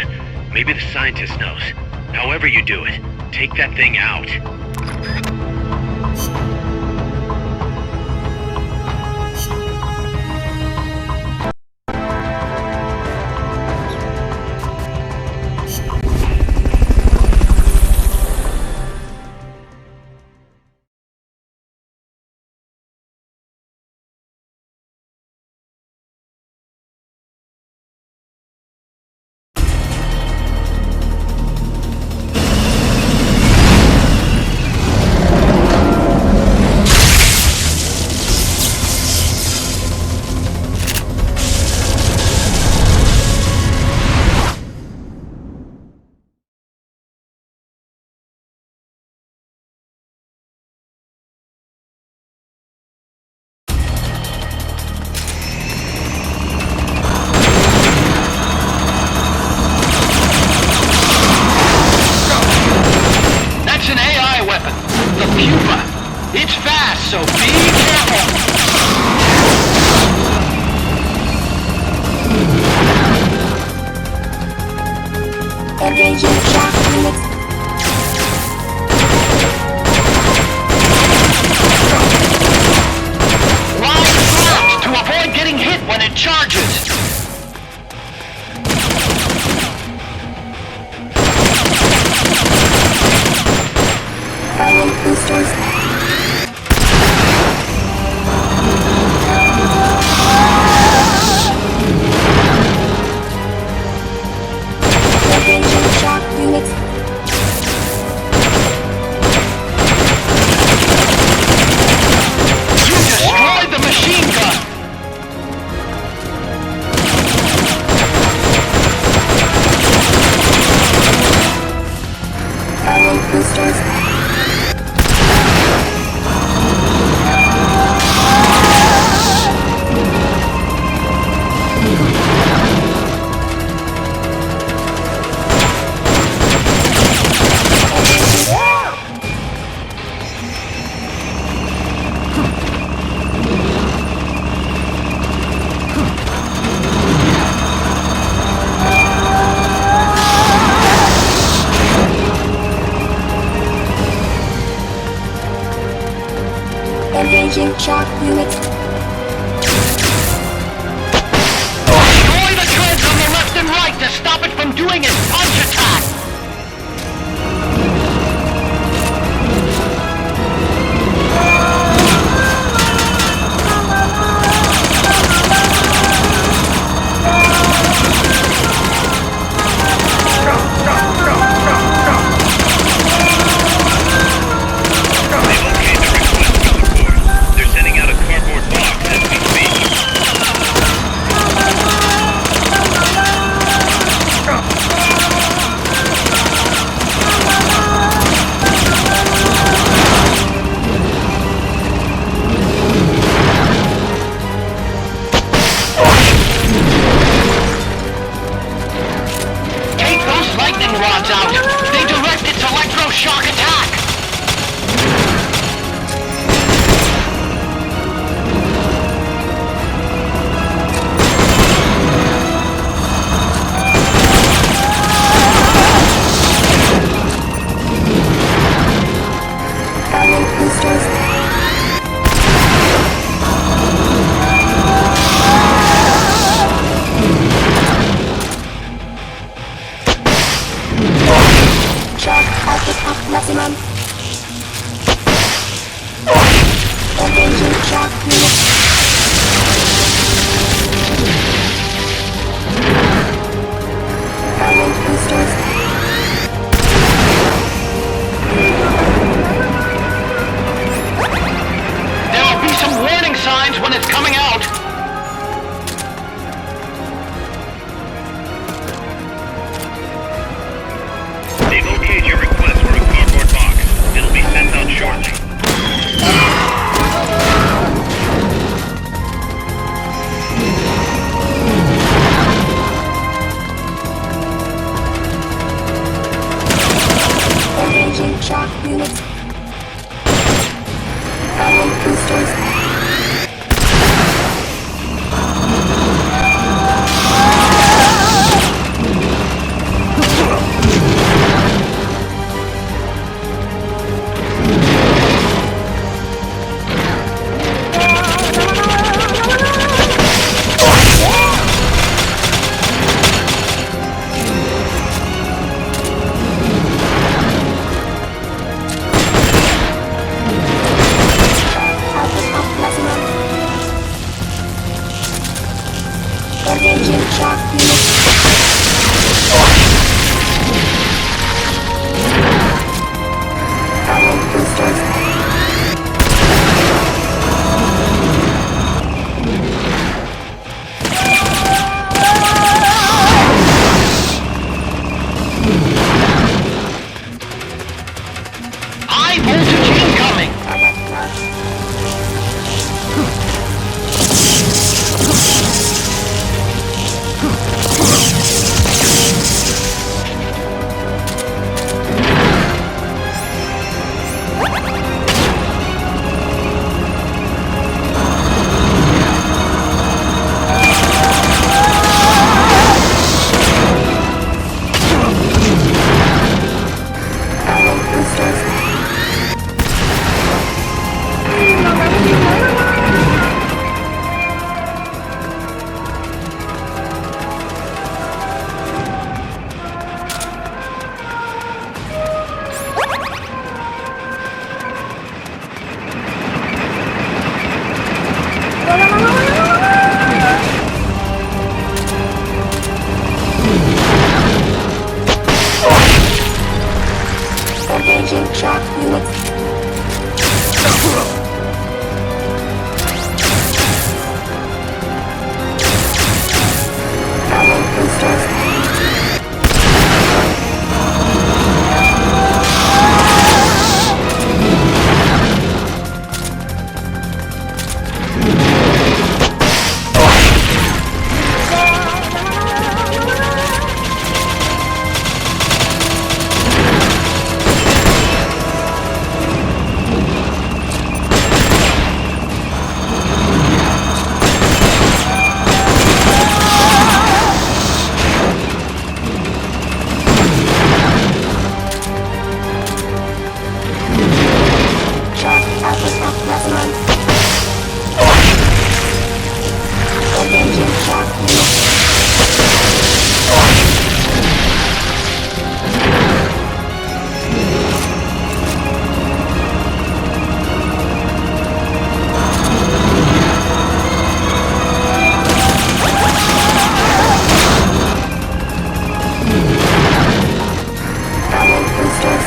Maybe the scientist knows. However you do it, take that thing out. It's fast, so be careful! Engaging shock units. Line flat to avoid getting hit when it charges! Firing boosters. Engaging shock units. You destroyed the machine gun! Firing boosters. Engaging shock units. Destroy the treads on the left and right to stop it from doing its punch attack! They're sending out a cardboard box as we speak. Take those lightning rods out! They direct its electroshock attack! Firing boosters. Shock output at maximum. Engaging shock units. Firing boosters. There will be some warning signs when it's coming out! They've okayed your request for a cardboard box. It'll be sent out shortly. Engaging shock units. Firing boosters. shock units. Armored boosters. High voltage incoming! Armored boosters. Engaging shock units. Armored boosters. Shock aftershock resonance. Engaging shock units. Armored boosters.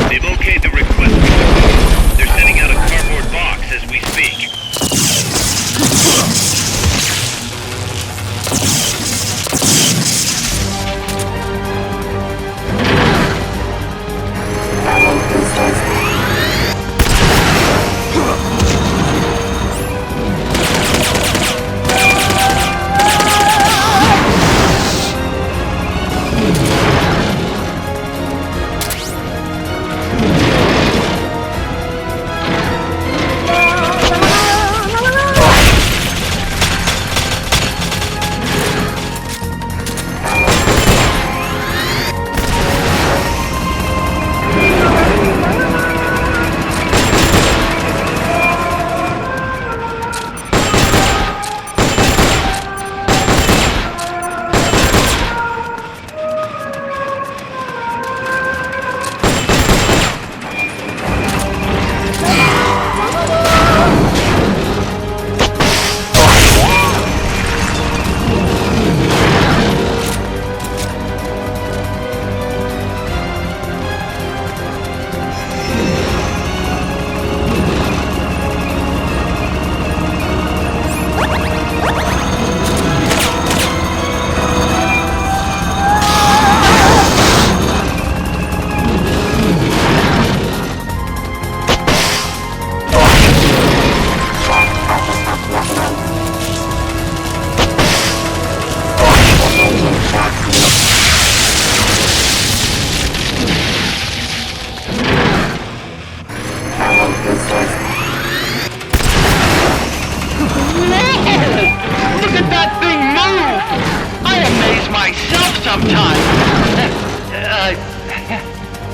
They've okayed the request. They're sending out a cardboard box as we speak. Armored boosters.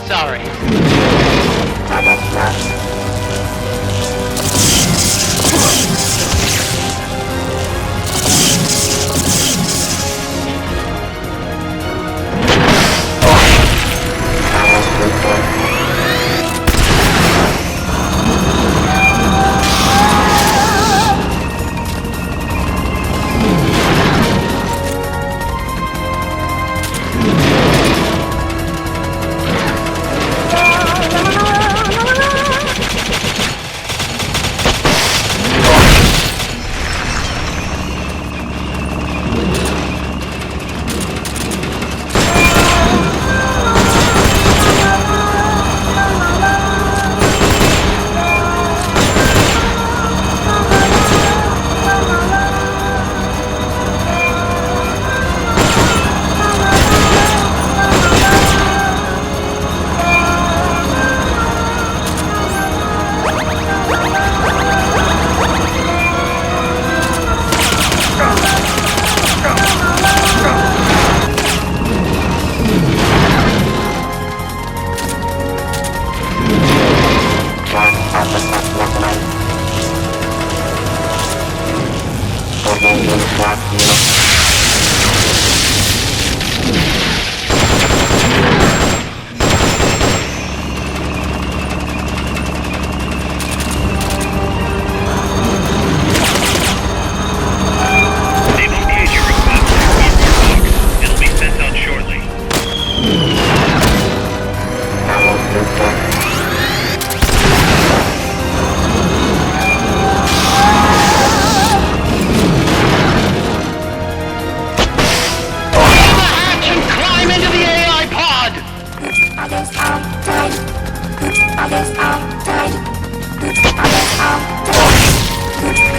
Sorry.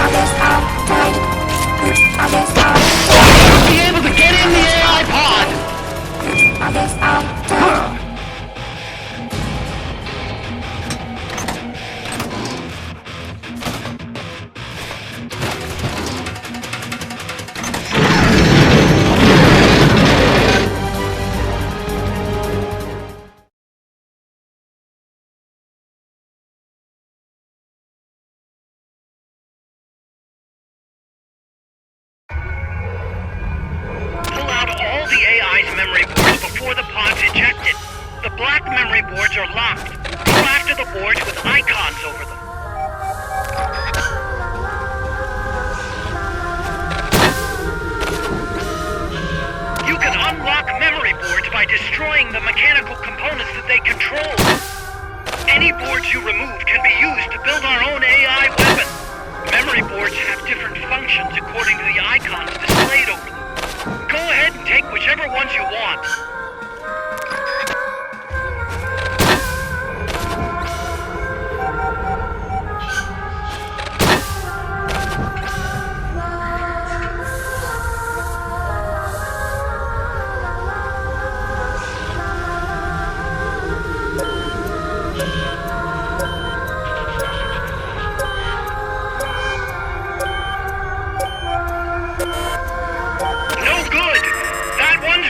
Others are dead. Others are Be able to get in the AI pod! Others are dead. Pull out all the AI's memory boards before the pod's ejected. The black memory boards are locked. Go after the boards with icons over them. You can unlock memory boards by destroying the mechanical components that they control. Any boards you remove can be used to build our own AI weapon. Memory boards have different functions according to the icons displayed over them. Go ahead and take whichever ones you want. No good! That one's...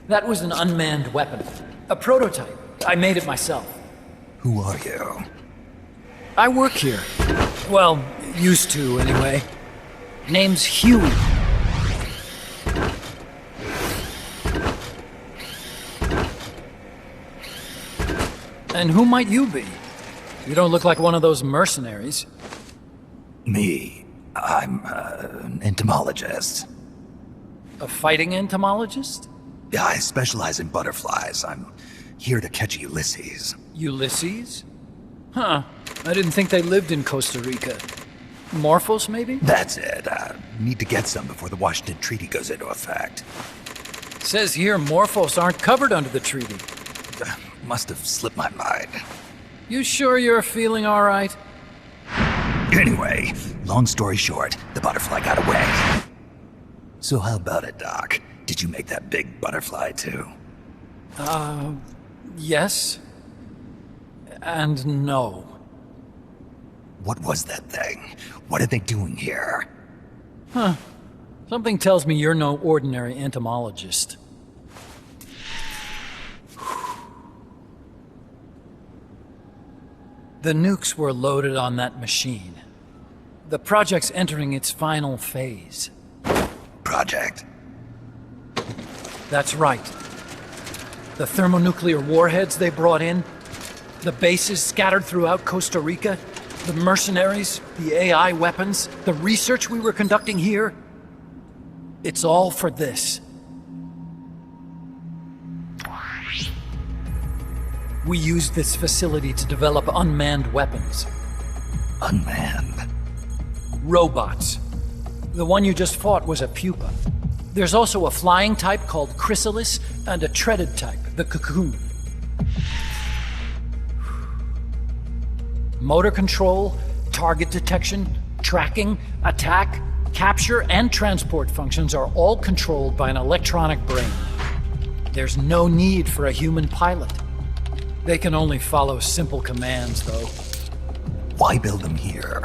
That was an unmanned weapon. A prototype. I made it myself. Who are you? I work here. Well, used to, anyway. Name's Huey. And who might you be? You don't look like one of those mercenaries. Me. I'm an entomologist. A fighting entomologist? Yeah, I specialize in butterflies. I'm here to catch Ulysses. Ulysses? Huh. I didn't think they lived in Costa Rica. Morphos, maybe? That's it. Need to get some before the Washington Treaty goes into effect. Says here Morphos aren't covered under the treaty. Must have slipped my mind. You sure you're feeling all right? Anyway, long story short, the butterfly got away. So how about it, Doc? Did you make that big butterfly too? Yes. And no. What was that thing? What are they doing here? Huh. Something tells me you're no ordinary entomologist. The nukes were loaded on that machine. The project's entering its final phase. Project? That's right. The thermonuclear warheads they brought in, the bases scattered throughout Costa Rica, the mercenaries, the AI weapons, the research we were conducting here. It's all for this. We used this facility to develop unmanned weapons. Unmanned? Robots. The one you just fought was a pupa. There's also a flying type called Chrysalis and a treaded type, the Cocoon. Motor control, target detection, tracking, attack, capture, and transport functions are all controlled by an electronic brain. There's no need for a human pilot. They can only follow simple commands, though. Why build them here?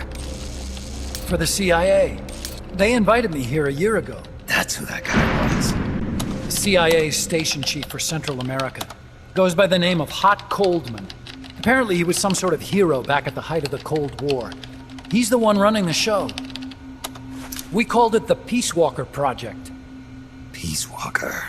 For the CIA. They invited me here a year ago. That's who that guy was. The CIA's station chief for Central America. Goes by the name of Hot Coldman. Apparently he was some sort of hero back at the height of the Cold War. He's the one running the show. We called it the Peace Walker Project. Peace Walker.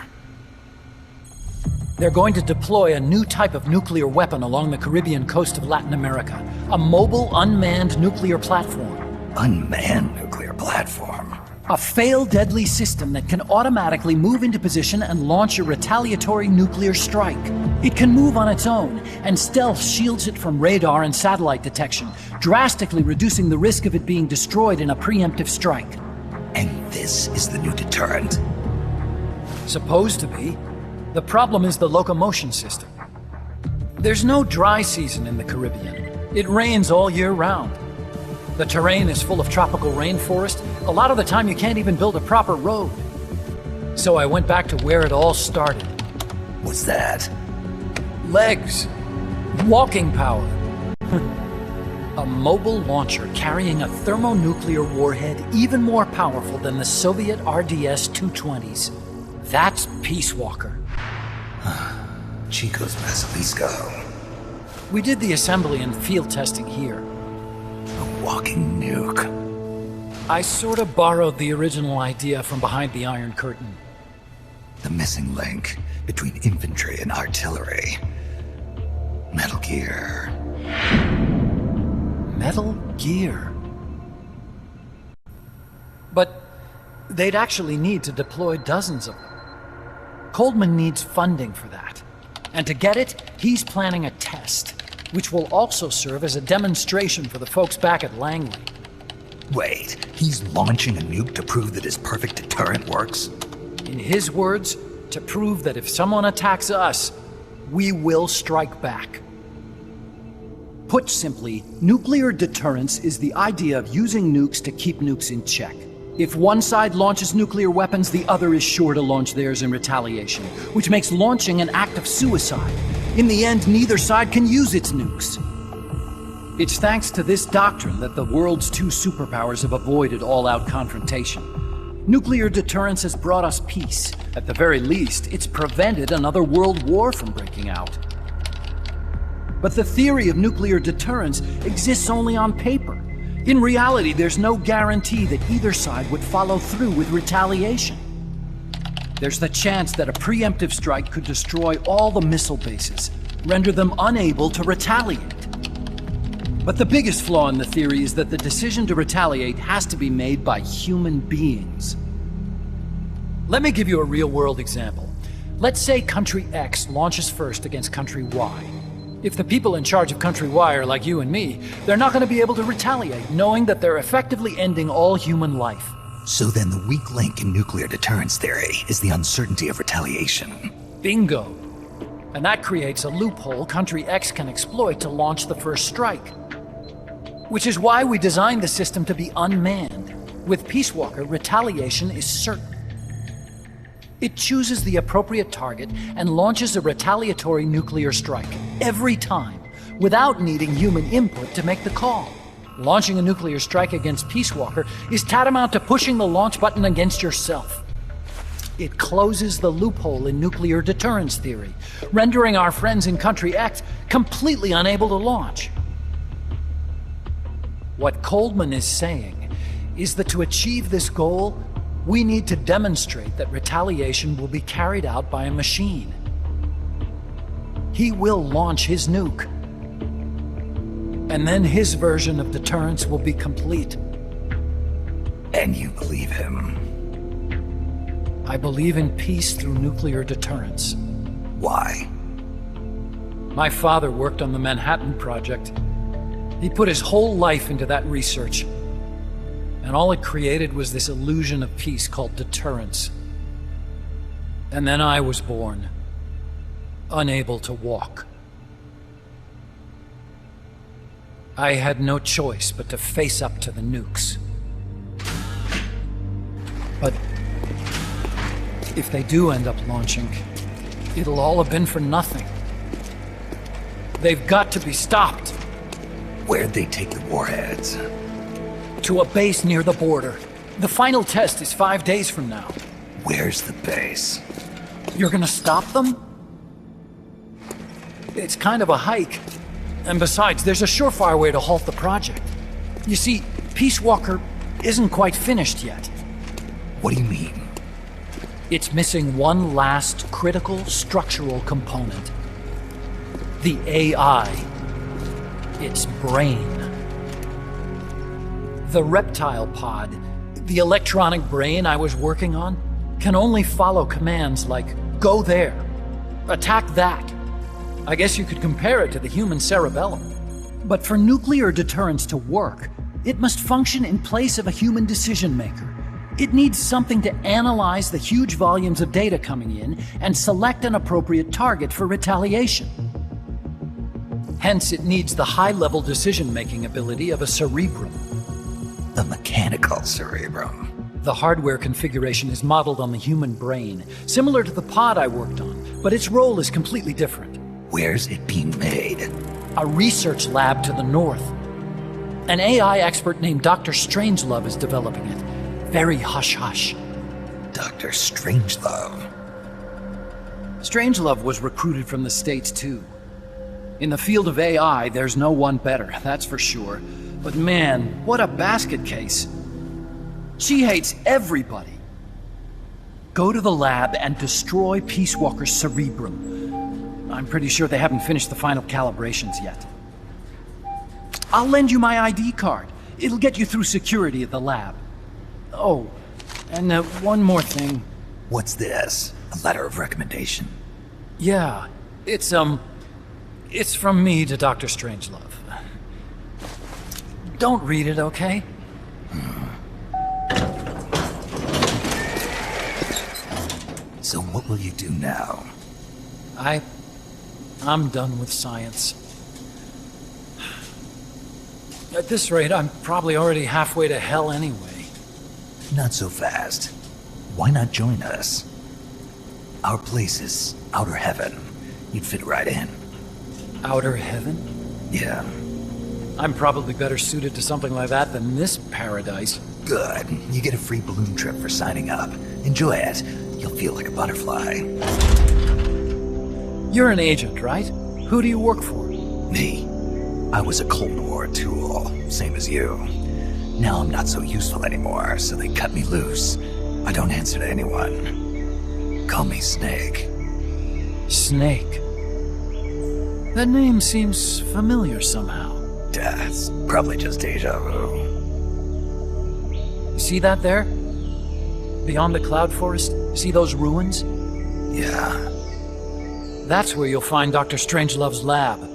They're going to deploy a new type of nuclear weapon along the Caribbean coast of Latin America. A mobile, unmanned nuclear platform. Unmanned nuclear platform. A fail-deadly system that can automatically move into position and launch a retaliatory nuclear strike. It can move on its own, and stealth shields it from radar and satellite detection, drastically reducing the risk of it being destroyed in a preemptive strike. And this is the new deterrent? Supposed to be. The problem is the locomotion system. There's no dry season in the Caribbean. It rains all year round. The terrain is full of tropical rainforest. A lot of the time you can't even build a proper road. So I went back to where it all started. What's that? Legs. Walking power. A mobile launcher carrying a thermonuclear warhead even more powerful than the Soviet RDS-220s. That's Peace Walker. Chico's Basilisco. We did the assembly and field testing here. A walking nuke. I sort of borrowed the original idea from behind the Iron Curtain. The missing link between infantry and artillery. Metal Gear. Metal Gear. But they'd actually need to deploy dozens of them. Coldman needs funding for that. And to get it, he's planning a test, which will also serve as a demonstration for the folks back at Langley. Wait, he's launching a nuke to prove that his perfect deterrent works? In his words, to prove that if someone attacks us, we will strike back. Put simply, nuclear deterrence is the idea of using nukes to keep nukes in check. If one side launches nuclear weapons, the other is sure to launch theirs in retaliation, which makes launching an act of suicide. In the end, neither side can use its nukes. It's thanks to this doctrine that the world's two superpowers have avoided all-out confrontation. Nuclear deterrence has brought us peace. At the very least, it's prevented another world war from breaking out. But the theory of nuclear deterrence exists only on paper. In reality, there's no guarantee that either side would follow through with retaliation. There's the chance that a preemptive strike could destroy all the missile bases, render them unable to retaliate. But the biggest flaw in the theory is that the decision to retaliate has to be made by human beings. Let me give you a real-world example. Let's say Country X launches first against Country Y. If the people in charge of Country Y are like you and me, they're not going to be able to retaliate, knowing that they're effectively ending all human life. So then the weak link in nuclear deterrence theory is the uncertainty of retaliation. Bingo. And that creates a loophole Country X can exploit to launch the first strike. Which is why we designed the system to be unmanned. With Peace Walker, retaliation is certain. It chooses the appropriate target and launches a retaliatory nuclear strike every time, without needing human input to make the call. Launching a nuclear strike against Peace Walker is tantamount to pushing the launch button against yourself. It closes the loophole in nuclear deterrence theory, rendering our friends in Country X completely unable to launch. What Coldman is saying is that to achieve this goal, we need to demonstrate that retaliation will be carried out by a machine. He will launch his nuke. And then his version of deterrence will be complete. And you believe him? I believe in peace through nuclear deterrence. Why? My father worked on the Manhattan Project. He put his whole life into that research. And all it created was this illusion of peace called deterrence. And then I was born, unable to walk. I had no choice but to face up to the nukes. But if they do end up launching, it'll all have been for nothing. They've got to be stopped. Where'd they take the warheads? To a base near the border. The final test is 5 days from now. Where's the base? You're gonna stop them? It's kind of a hike. And besides, there's a surefire way to halt the project. You see, Peace Walker isn't quite finished yet. What do you mean? It's missing one last critical structural component. The AI. Its brain. The reptile pod, the electronic brain I was working on, can only follow commands like, go there, attack that. I guess you could compare it to the human cerebellum. But for nuclear deterrence to work, it must function in place of a human decision maker. It needs something to analyze the huge volumes of data coming in and select an appropriate target for retaliation. Hence, it needs the high-level decision-making ability of a cerebrum. The mechanical cerebrum. The hardware configuration is modeled on the human brain, similar to the pod I worked on, but its role is completely different. Where's it being made? A research lab to the north. An AI expert named Dr. Strangelove is developing it. Very hush-hush. Dr. Strangelove. Strangelove was recruited from the States, too. In the field of AI, there's no one better, that's for sure. But man, what a basket case. She hates everybody. Go to the lab and destroy Peace Walker's cerebrum. I'm pretty sure they haven't finished the final calibrations yet. I'll lend you my ID card. It'll get you through security at the lab. Oh, and one more thing. What's this? A letter of recommendation? Yeah, it's from me to Dr. Strangelove. Don't read it, okay? So what will you do now? I'm done with science. At this rate, I'm probably already halfway to hell anyway. Not so fast. Why not join us? Our place is outer heaven. You'd fit right in. Outer heaven? Yeah. I'm probably better suited to something like that than this paradise. Good. You get a free balloon trip for signing up. Enjoy it. You'll feel like a butterfly. You're an agent, right? Who do you work for? Me. I was a Cold War tool, same as you. Now I'm not so useful anymore, so they cut me loose. I don't answer to anyone. Call me Snake. Snake? That name seems familiar somehow. That's probably just deja vu. You see that there? Beyond the cloud forest? See those ruins? Yeah. That's where you'll find Dr. Strangelove's lab.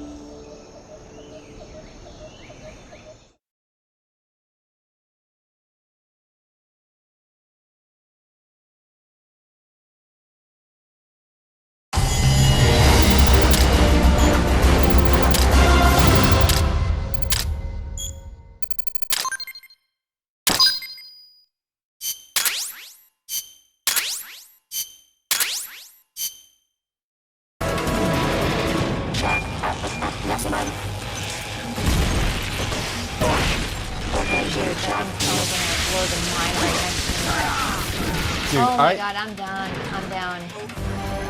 Dude, oh my god, I'm down. I'm down.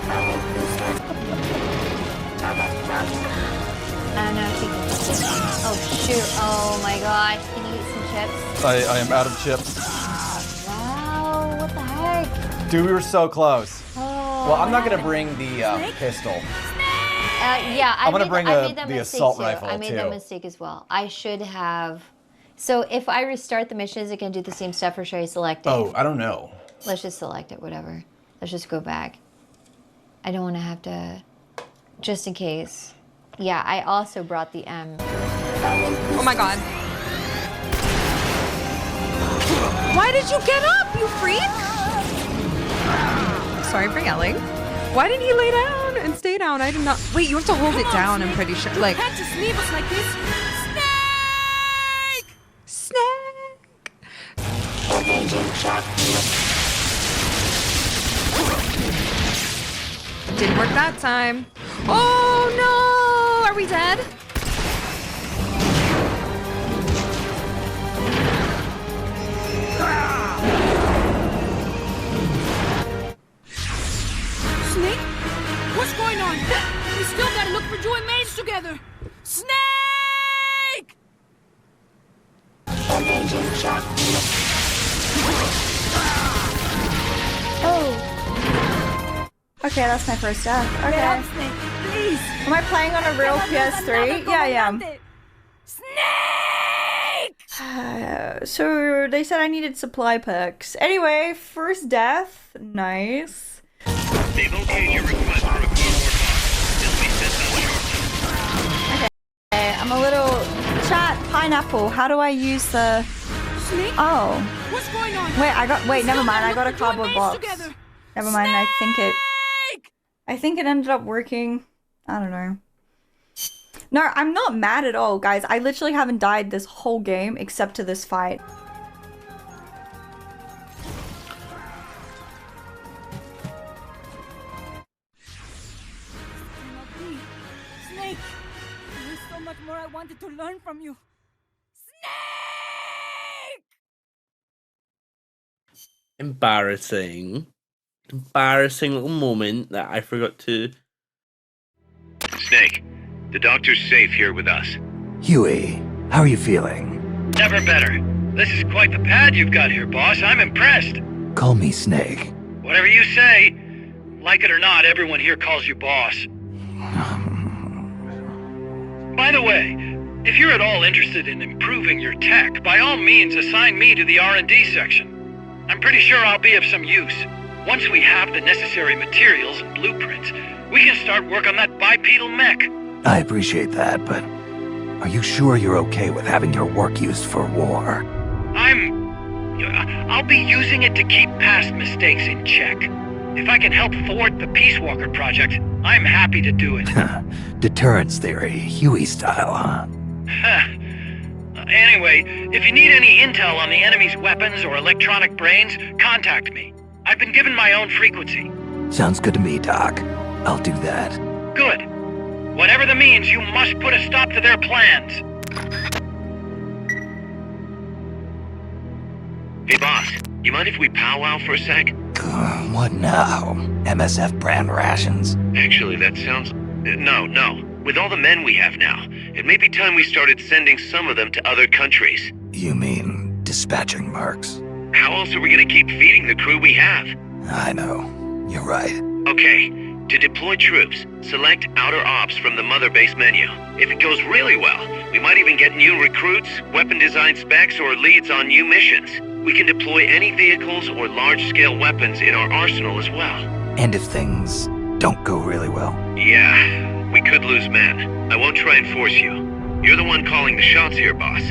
I don't know if you can just get on. Oh shoot. Oh my gosh. Can you eat some chips? I am out of chips. Wow, what the heck? Dude, we were so close. Oh, well, I'm not gonna bring the pistol. Yeah, I'm gonna bring the the assault rifle I made too. that mistake as well. I should have. So if I restart the mission, is it gonna do the same stuff, or should I select it? Oh, I don't know. Let's just select it, whatever. Let's just go back. I don't want to have to, just in case. Yeah, I also brought the M. Oh my god. Why did you get up, you freak? Sorry for yelling. Why didn't he lay down and stay down? I did not. Wait, you have to hold it down, I'm pretty sure. Like. You can't just leave us like this. Didn't work that time. Oh no! Are we dead? Snake? What's going on? We still gotta look for Joe and Maze together. Snake! Oh. Okay, that's my first death. Get Okay. up, Snake, please. Am I playing on a real PS3? Yeah, I am. So they said I needed supply perks. Anyway, first death. Nice. They've okayed your request for a Core box. They'll be sent out shortly. Okay, I'm a little... Chat, pineapple, how do I use the... Snake? Oh. What's going on? Wait, never mind, I got a cardboard box. Never mind, I think it ended up working. I don't know. No, I'm not mad at all, guys. I literally haven't died this whole game except to this fight. Snake, there is so much more I wanted to learn from you. Embarrassing little moment that I forgot to. Snake, the doctor's safe here with us. Huey, how are you feeling? Never better. This is quite the pad you've got here, boss. I'm impressed. Call me Snake. Whatever you say. Like it or not, everyone here calls you boss. By the way, if you're at all interested in improving your tech, by all means assign me to the R&D section. I'm pretty sure I'll be of some use. Once we have the necessary materials and blueprints, we can start work on that bipedal mech. I appreciate that, but are you sure you're okay with having your work used for war? I'll be using it to keep past mistakes in check. If I can help thwart the Peace Walker project, I'm happy to do it. Deterrence theory, Huey style, huh? Anyway, if you need any intel on the enemy's weapons or electronic brains, contact me. I've been given my own frequency. Sounds good to me, Doc. I'll do that. Good. Whatever the means, you must put a stop to their plans. Hey, boss, you mind if we powwow for a sec? What now? MSF brand rations? Actually, that sounds... No. With all the men we have now, it may be time we started sending some of them to other countries. You mean dispatching mercs? How else are we gonna keep feeding the crew we have? I know. You're right. Okay, to deploy troops, select Outer Ops from the Mother Base menu. If it goes really well, we might even get new recruits, weapon design specs, or leads on new missions. We can deploy any vehicles or large-scale weapons in our arsenal as well. And if things don't go really well? Yeah, we could lose men. I won't try and force you. You're the one calling the shots here, boss.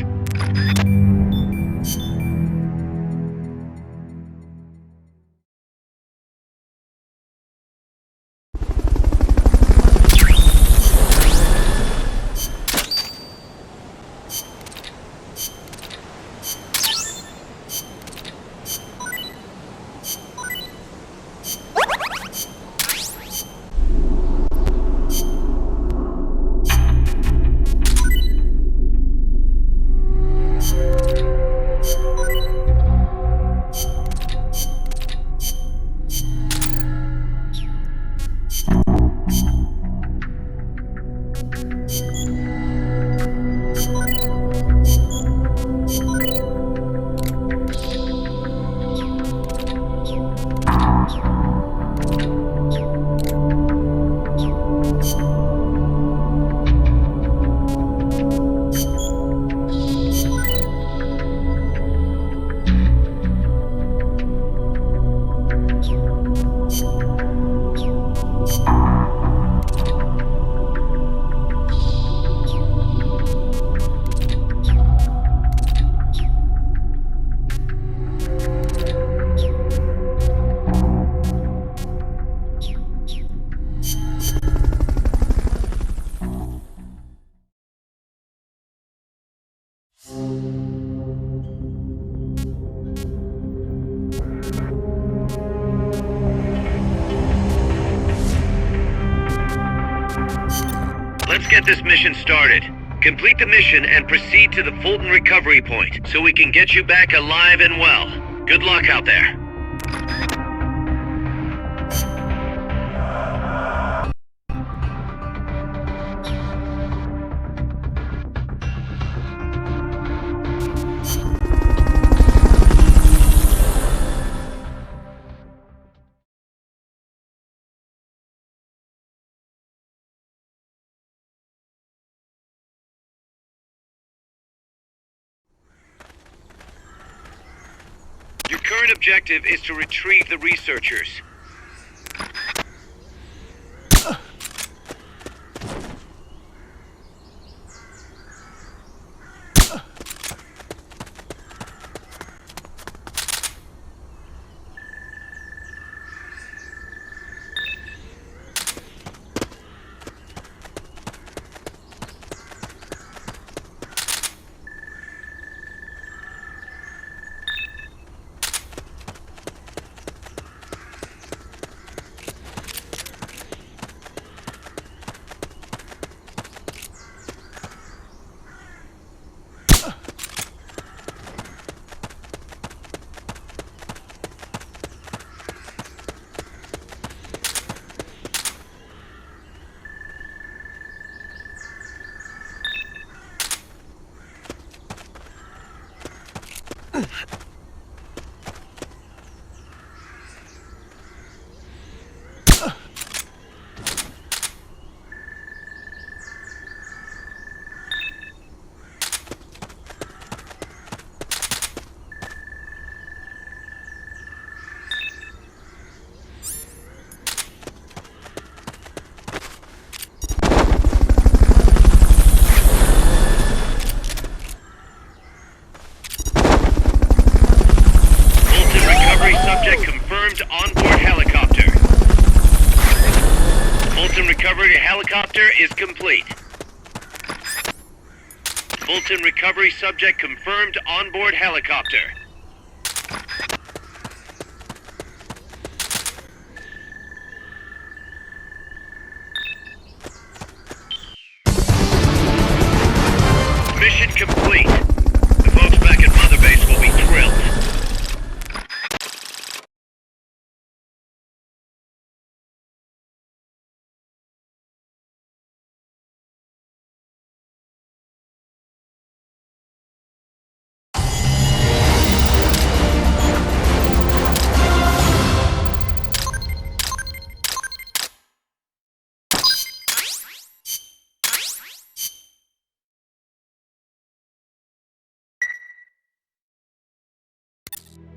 Let's get this mission started. Complete the mission and proceed to the Fulton recovery point so we can get you back alive and well. Good luck out there. current objective is to retrieve the researchers. Onboard helicopter. Fulton recovery helicopter is complete. Fulton recovery subject confirmed onboard helicopter. Mission complete. The folks back at Mother Base will be thrilled.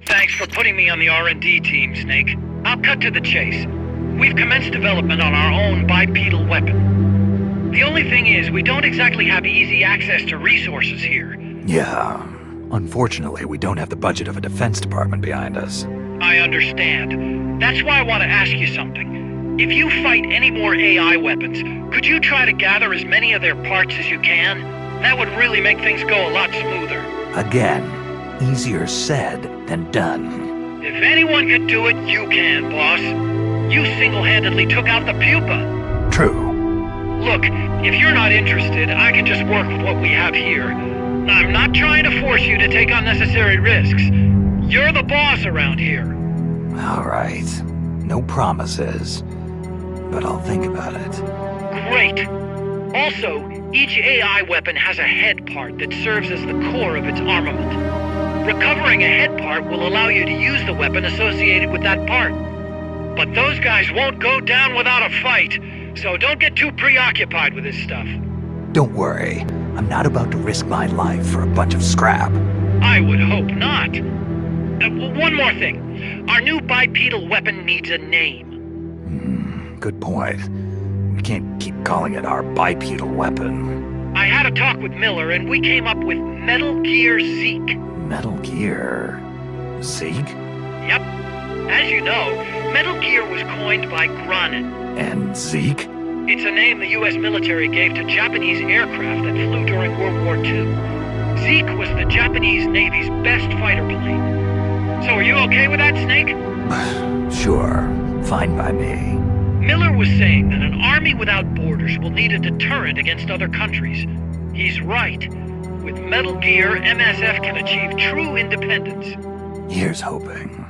Thanks for putting me on the R&D team, Snake. I'll cut to the chase. We've commenced development on our own bipedal weapon. The only thing is, we don't exactly have easy access to resources here. Yeah. Unfortunately, we don't have the budget of a defense department behind us. I understand. That's why I want to ask you something. If you fight any more AI weapons, could you try to gather as many of their parts as you can? That would really make things go a lot smoother. Again, easier said than done. If anyone could do it, you can, boss. You single-handedly took out the pupa. True. Look, if you're not interested, I can just work with what we have here. I'm not trying to force you to take unnecessary risks. You're the boss around here. All right. No promises. But I'll think about it. Great. Also, each AI weapon has a head part that serves as the core of its armament. Recovering a head part will allow you to use the weapon associated with that part. But those guys won't go down without a fight, so don't get too preoccupied with this stuff. Don't worry. I'm not about to risk my life for a bunch of scrap. I would hope not. One more thing. Our new bipedal weapon needs a name. Good point. We can't keep calling it our bipedal weapon. I had a talk with Miller, and we came up with Metal Gear Zeke. Metal Gear... Zeke? Yep. As you know, Metal Gear was coined by Granin. And Zeke? It's a name the U.S. military gave to Japanese aircraft that flew during World War II. Zeke was the Japanese Navy's best fighter plane. So are you okay with that, Snake? Sure. Fine by me. Miller was saying that an army without borders will need a deterrent against other countries. He's right. With Metal Gear, MSF can achieve true independence. Here's hoping.